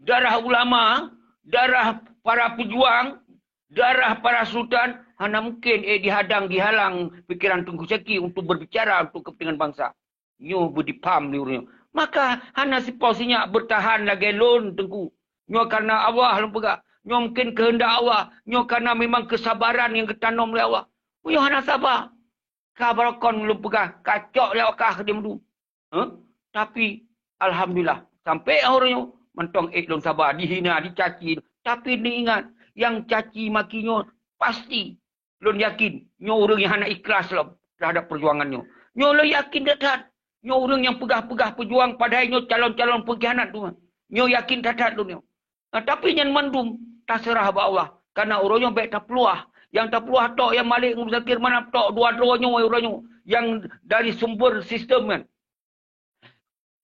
darah ulama, darah para pejuang, darah para sultan, hanya mungkin dihalang pikiran Tengku Zaki untuk berbicara untuk kepentingan bangsa. Nyo berdipam diurnya. Maka hanya si posisinya bertahan lagi lon Tengku. Nyo karena Allah lempegak. Nyo mungkin kehendak Allah. Nyo karena memang kesabaran yang ketanam oleh Allah. Nyo hanya sabar. Kabarakon lempegak. Kacok lewakah dia mendu. Tapi alhamdulillah sampai orangnya mentong lon sabar, dihina, dicaci. Tapi diingat yang caci makinya pasti lon yakin nyo orang yang hana ikhlas lah terhadap perjuangannya. Nyo lo yakin dekat. Nyo orang yang pegah-pegah perjuang padahal nyo calon-calon pengkhianat tu. Nyo yakin dekat tu nyo. Tapi yang mandum tak serah ba Allah. Karena orangnya baik tak peluah. Yang tak peluah tok yang Malik Muzakir mana tok dua-duanya orangnya yang dari sumber sistem kan.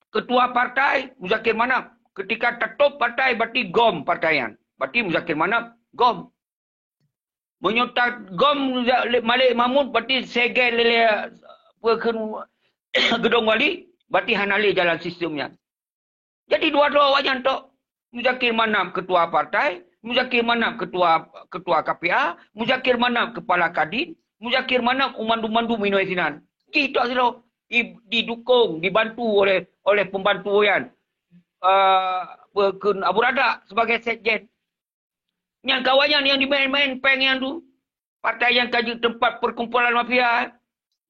Ketua partai Muzakir Manap ketika tutup partai berarti gom partaian. Berarti Muzakir Manap gom. Menyutat gom Malik Mahmud berarti segel gedung wali berarti hanali jalan sistemnya. Jadi dua-dua wajan tok Muzakir Manap ketua partai, Muzakir Manap ketua KPA, Muzakir Manap kepala Kadin, Muzakir Manap umandu-mandu minoi sinan. Kita silo didukung, dibantu oleh pembantu Oyan. Abu Rada sebagai sekjen. Yang kawannya yang dimain-main peng yang tu. Partai yang kaji tempat perkumpulan mafia.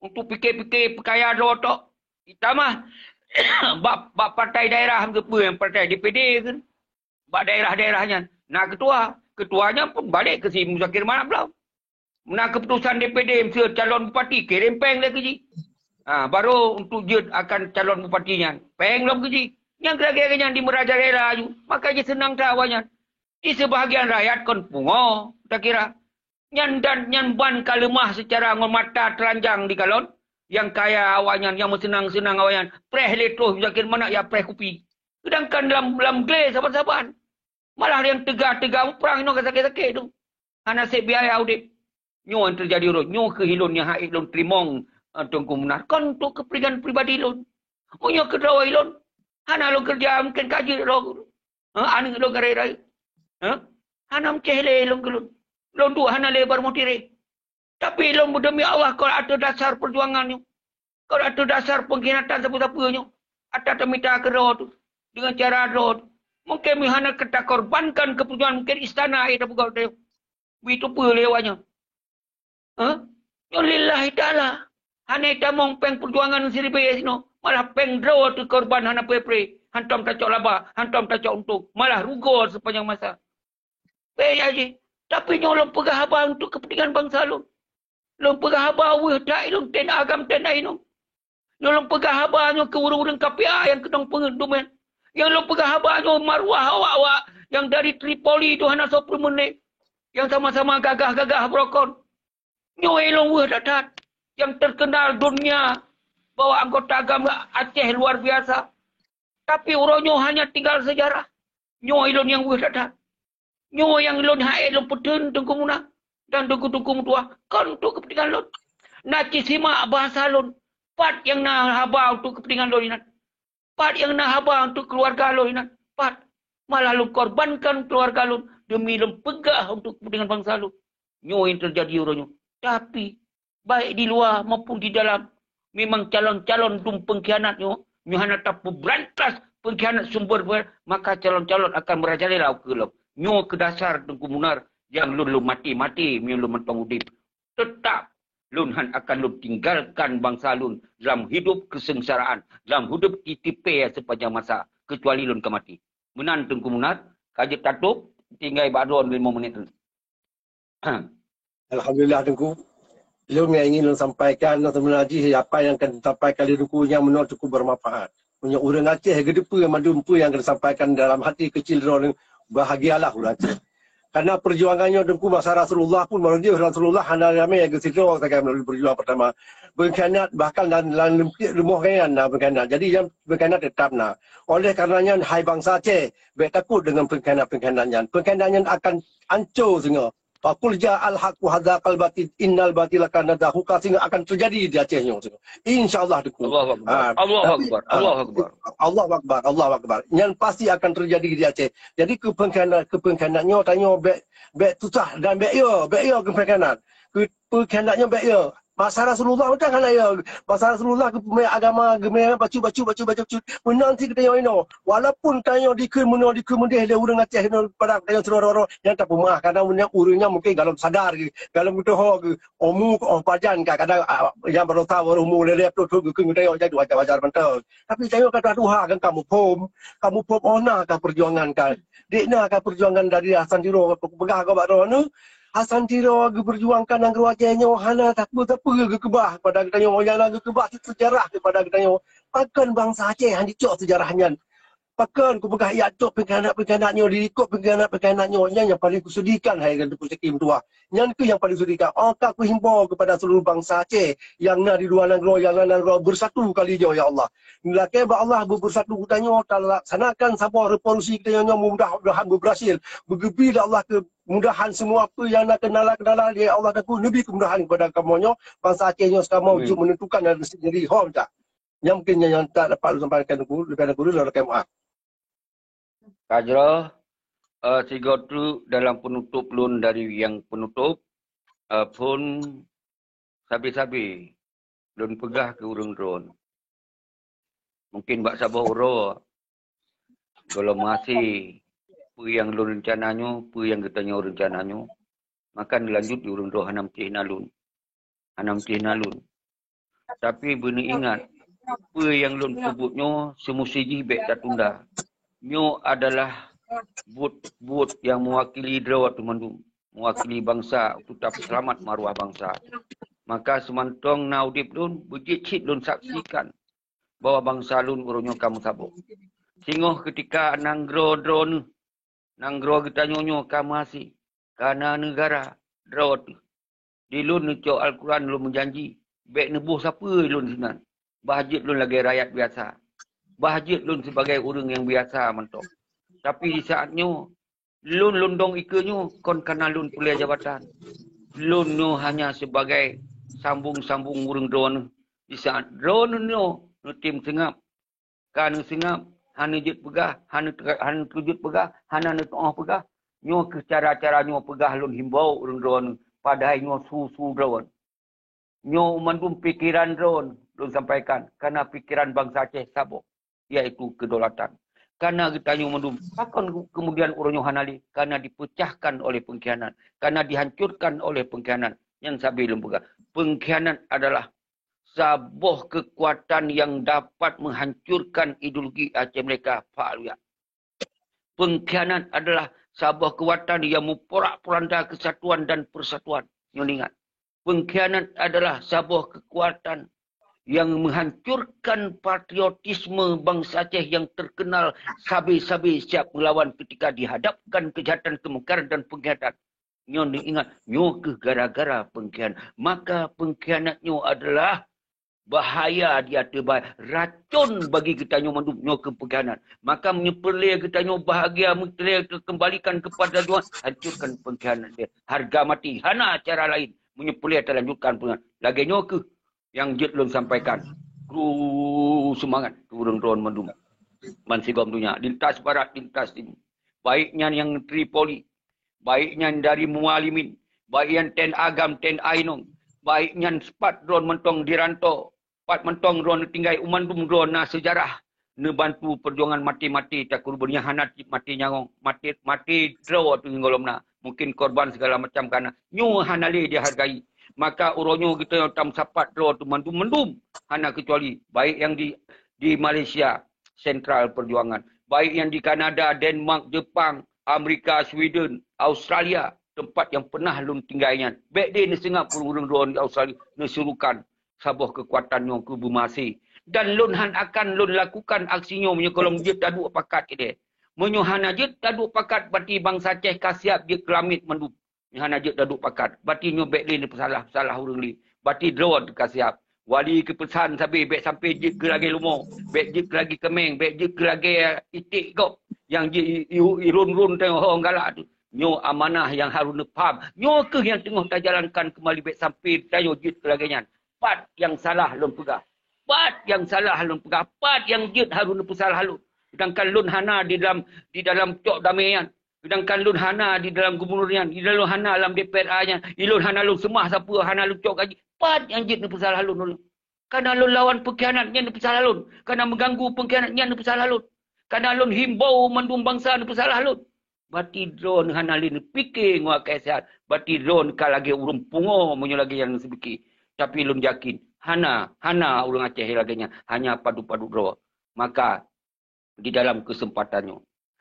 Untuk fikir-fikir perkaya rotok. Kita mah. Bak partai daerah ke apa yang partai DPD kan. Bak daerah-daerahnya. Nah ketuanya pun balik ke si Muzakir Manap lah. Nah keputusan DPD mesti calon bupati kirim peng dia keji. Baru untuk dia akan calon bupatinya. Peng belum keji. Yang kira-kira yang di Merajalela tu. Makanya senang tak awalnya. Di sebahagian rakyat kan pungo. Tak kira. Nyan ban kalemah secara mata telanjang di kalon. Yang kaya awalnya. Yang senang-senang awalnya. Preh letuh Muzakir Manap ya preh kupi. Sedangkan dalam gelis saban-saban. Malah yang tegak-tegak perang ini sakit-sakit tu. Nasib biaya audit. Nyo yang terjadi urut. Nyo kehilun yang haik lun terimong Tengku Munar. Kan untuk kepentingan pribadi lun. Nyo kedrawai lun. Hana lun kerja mungkin kaji lun. Anu lun karai-rai. Hana mcehele lun kelun. Lun tu hana lebar motire. Tapi lun demi Allah kalau ada dasar perjuangan nyo. Kalau ada dasar pengkhianatan siapa-siapa nyo. Ada minta kerja tu. Dengan cara road. Mungkin mihana kita korbankan keputusan mungkin istana itu bukan dia. Itu apa lewatnya? Yang lillahi ta'ala. Hana kita mong peng perjuangan siribe sino. Malah peng draw tu korban hana pepre. Hantam tak cok laba. Hantam tak cok untuk. Malah rugo sepanjang masa. Pey aja. Tapi nyolong pegah abang untuk kepentingan bangsa lu. Long pegah abang weh tak ilung ten agam ten aino. Nyolong pegah abang ke urung-urung KPA yang kedong pengendumen. Yang lo pegah abang maruah awak-awak. Yang dari Tripoli tu hana sopru menit. Yang sama-sama gagah-gagah brokon. Nyoy long weh datat. Yang terkenal dunia. Bawa anggota agama Aceh luar biasa. Tapi uronyo hanya tinggal sejarah. Nyoy long yang weh datat. Nyoy yang long hae long petun Tengku Munah. Dan Tengku tua. Kan untuk kepentingan long. Naci simak bahasa long. Pat yang nak haba untuk kepentingan long inat. Pat yang nak haba untuk keluarga lo inat. Pat. Malah lu korbankan keluarga lu. Demi lu pegah untuk kepentingan bangsa lu. Nyo yang terjadi uronyo. Tapi. Baik di luar maupun di dalam. Memang calon-calon pengkhianat nyo. Nyo hana tak berantas pengkhianat sumber. Maka calon-calon akan merajalela ke lu. Nyo ke dasar Tengku Munar. Yang lu mati-mati. Nyo lu mentong udip. Tetap. Lun akan lun tinggalkan bangsa lun dalam hidup kesengsaraan, dalam hidup titipe sepanjang masa, kecuali lun kemati. Menan Tengku Munar, kaji tatup, tinggal badon 5 menit. Alhamdulillah Tengku. Lun yang ingin lun sampaikan sebenarnya apa yang akan disampaikan di Tengku yang menurut cukup bermanfaat. Punya orang Aceh gedepa yang madumpu yang akan disampaikan dalam hati kecil orang bahagialah orang Aceh. Karena perjuangannya Tengku masa Rasulullah pun dia Rasulullah hanya ramai yang kesidro saya melalui perjuangan pertama. Berkhianat bahkan dalam rumah kan berkhianat. Jadi yang berkhianat tetap nak. Oleh karenanya hai bangsa Aceh baik takut dengan pengkhianat-pengkhianatnya. Pengkhianatnya akan hancur sehingga Faqul ja'al haqqu hadzaqal batil innal batila kana zahuqa sehingga akan terjadi di Aceh nya. Insyaallah Tengku. Allahu Akbar. Allahu Akbar. Allahu Akbar. Allahu Akbar. Allahu Akbar. Yang pasti akan terjadi di Aceh. Jadi kepengkhianatnya tanya baik susah dan baik ya kepengkhianat. Kepengkhianatnya baik ya. Masa Rasulullah macam kan ya. Masa Rasulullah ke agama gemai baca menanti kita yang ini. Walaupun tanya di kemudian dia urang Aceh pada tanya seluruh yang tak pemah kadang urangnya mungkin kalau sadar kalau betul omu pajan kadang yang baru tahu omu lelep tu ke tanya jadi wajar betul. Tapi saya kata Tuhan kan kamu pom ona kan perjuangan kan. Dekna kan perjuangan dari Hasan Tiro pegah kau baru nu Hasan Tiro berjuangkan yang Acehnya hana tak apa kebah pada kita yang yang kebah sejarah kepada kita yang pakan bangsa Aceh yang dicok sejarahnya. Pakan ku pegah ya cok pengkhianatnya diikut pengkhianatnya yang paling kusudikan hai kan Sekim tua. Yang yang paling kusudikan. Angka ku himbau kepada seluruh bangsa Aceh yang di luar negara yang negara bersatu kali je ya Allah. Laki Allah bersatu tanya laksanakan sabar revolusi kita yang mudah-mudahan berhasil. Bergebi Allah ke mudahan semua apa yang nak kenal dia Allah aku lebih kemudahan kepada kamunya bangsa Acehnya sekarang wujud menentukan dan sendiri hom tak. Yang mungkin yang tak dapat sampaikan aku lebih ada guru dalam KMA. Kajro, Tiga tu dalam penutup lun dari yang penutup pun sabi-sabi lun pegah ke urung drone. Mungkin bak sabah uro kalau masih apa yang lun rencananya, apa yang katanya rencananya, maka dilanjut di urung drone hanam nalun. Tapi benar ingat, apa yang lun sebutnya semusiji bek tak tunda. Nyo adalah bud yang mewakili drawat tumandum, mewakili bangsa tetap selamat maruah bangsa. Maka semantong naudip lun berjit lun saksikan bahawa bangsa lun urunyo kamu sabuk. Singoh ketika nanggro drone, nanggro kita nyonyo kamu masih karena negara drawat. Di lun cok Al-Quran lun menjanji bek nebuh siapa lun sinan. Bahajit lun lagi rakyat biasa. Bahajit lun sebagai orang yang biasa mentok. Tapi di saatnya, lun lundong ikannya, kon kena lun kuliah jabatan. Lun no hanya sebagai sambung-sambung urung drone. Di saat drone no tim sengap. Kan sengap, hana jet pegah, hana tujut pegah, hana to'ah pegah. Nyo ke cara-cara nyo pegah lun himbau urung drone. Padahal nyo susu drone. Nyo mandum pikiran drone, lun sampaikan. Karena pikiran bangsa Aceh sabuk. Iaitu kedaulatan. Karena kita mendum, akan kemudian urunyo hanali karena dipecahkan oleh pengkhianat, karena dihancurkan oleh pengkhianat. Yang sabi lembaga, pengkhianat adalah sebuah kekuatan yang dapat menghancurkan ideologi Aceh mereka Fa'aliyah. Pengkhianat adalah sebuah kekuatan yang memporak-poranda kesatuan dan persatuan. Ingat, pengkhianat adalah sebuah kekuatan yang menghancurkan patriotisme bangsa Aceh yang terkenal sabi-sabi siap melawan ketika dihadapkan kejahatan, kemungkaran dan pengkhianatan. Nyo ingat, nyo ke gara-gara pengkhianat. Maka pengkhianatnya adalah bahaya dia terbaik. Racun bagi kita nyo mandum nyo ke pengkhianat. Maka menyepelih kita nyo bahagia, kembalikan kepada Tuhan, hancurkan pengkhianat dia. Harga mati, hana cara lain. Menyepelih terlanjutkan pengkhianat. Lagi nyo ke yang Jet lun sampaikan. Semangat turun drone mendum. Mansigom dunia. Lintas barat, lintas timur. Baiknya yang Tripoli. Baiknya dari Mualimin. Baiknya Ten Agam, Ten Ainung. Baiknya sepat drone mentong dirantau. Pat mentong drone tinggai umandum drone na sejarah. Nebantu perjuangan mati-mati. Tak kurbannya hanat mati nyangong. Mati draw tu ngolomna. Mungkin korban segala macam karena. Nyu hanali dihargai. Maka uronyo kita tam sapat draw tu mendum hana kecuali baik yang di Malaysia Sentral Perjuangan, baik yang di Kanada, Denmark, Jepang, Amerika, Sweden, Australia, tempat yang pernah lun tinggalnya. Baik dia ni Singapura urung drone di Australia nesurukan sebuah kekuatan yang kubumasi dan lun han akan lun lakukan aksinya menyekolong dia taduk pakat dia. Menyuhana je taduk pakat berarti bangsa Aceh kasiap dia kelamit mendum. Yang aja duduk pakat. Bati nyo bek ni pesalah urang li. Bati draw kasiap. Wali kepesan sampai bek sampai jik ke lagi lumo. Bek jik lagi kemeng. Bek jik lagi itik kau. Yang jik irun-run tengok orang galak tu. Nyo amanah yang harus nepam. Nyo ke yang tengah tak jalankan kembali bek sampai tayo jik ke lagi nyan. Pat yang salah lun pegah. Pat yang salah lun pegah. Pat yang jik harus nepesalah lun. Sedangkan lun hana di dalam cok damaian. Sedangkan lun hana di dalam gubernurian, di dalam hana dalam DPRA-nya, lun hana lun semah siapa hana lun cok gaji. Pat yang jid ni pesalah lun. Karena lun lawan pengkhianatnya ni pesalah lun. Karena mengganggu pengkhianatnya ni pesalah lun. Karena lun himbau mendum bangsa ni pesalah lun. Bati drone hana lin fikir ngua kesehatan. Bati drone ka lagi urung pungo menyo lagi yang sebiki. Tapi lun yakin hana urang Aceh laginya hanya padu-padu draw. Maka di dalam kesempatannya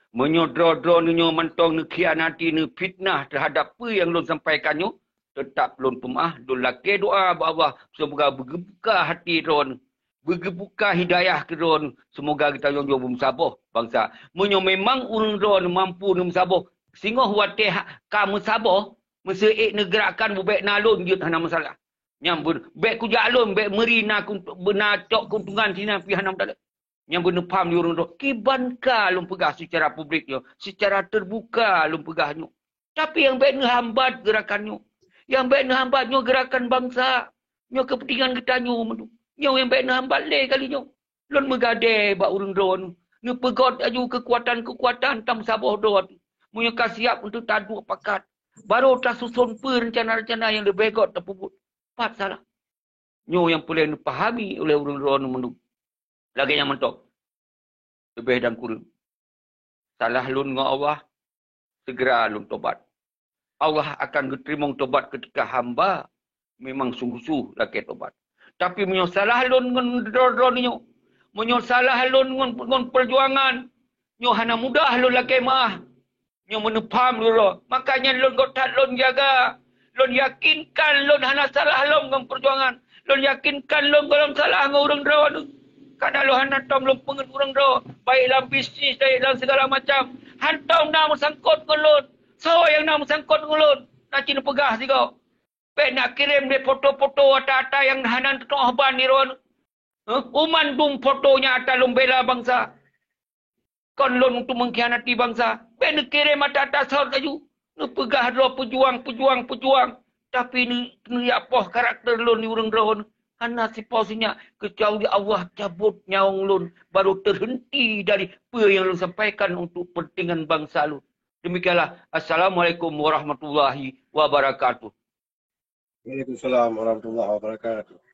menyodro-dro nyo mentong ni khianati ni fitnah terhadap apa yang lun sampaikannya, tetap lun pemah lun laki doa bawah semoga bergebuka hati dron, bergebuka hidayah ke dron, semoga kita yang jom sabah bangsa. Menyo memang urang dron mampu ni sabah, singoh watih kamu sabah, mesti negerakan bebek nalun jut hana masalah. Nyambun bek kujak lun bek merina benar cok keuntungan sini pi hana tak. Yang benar paham diorang tu. Kibanka lum pegah secara publik yo, secara terbuka lum pegahnya. Tapi yang baik hambat gerakannya. Yang baik hambatnya gerakan bangsa. Nyo kepentingan kita nyo. Nyo yang baik hambat le kali nyo. Lun megade bak urang drone. Nyo pegot aju kekuatan-kekuatan tam sabah drone. Munyo siap untuk taduk pakat. Baru tak susun rencana-rencana yang lebih baik terpubut. Pat salah. Nyo yang boleh dipahami oleh orang-orang mendu. Lagi yang mentok. Lebih dan kurang. Salah lun dengan Allah. Segera lun tobat. Allah akan diterima tobat ketika hamba memang sungguh-sungguh lagi tobat. Tapi munyo salah lun dengan nyo. Munyo salah lun dengan perjuangan. Nyo hana mudah lun lagi maah. Nyo menepam dulu. Makanya lun gotat lun jaga. Lun yakinkan lun hana salah lun dengan perjuangan. Lun yakinkan lun dalam salah dengan orang rawan. Karena lun hana tom lun pengen orang rawan. Baik dalam bisnis, baik dalam segala macam. Hantam nak sangkut dengan lun. So yang nak sangkut dengan lun. Nak cina pegah si kau. Baik nak kirim dia foto-foto ata-ata yang hana tetap haban ni rawan. Uman dum fotonya atas lun bela bangsa. Kon lon untuk mengkhianati bangsa. Ben kirim ata-ata sahut kaju. Ni pegah dua pejuang. Tapi ni apa karakter lon ni orang rawon. Hana si pausinya kecuali Allah cabut nyawang lon. Baru terhenti dari apa yang lon sampaikan untuk pentingan bangsa lon. Demikianlah. Assalamualaikum warahmatullahi wabarakatuh. Waalaikumsalam warahmatullahi wabarakatuh.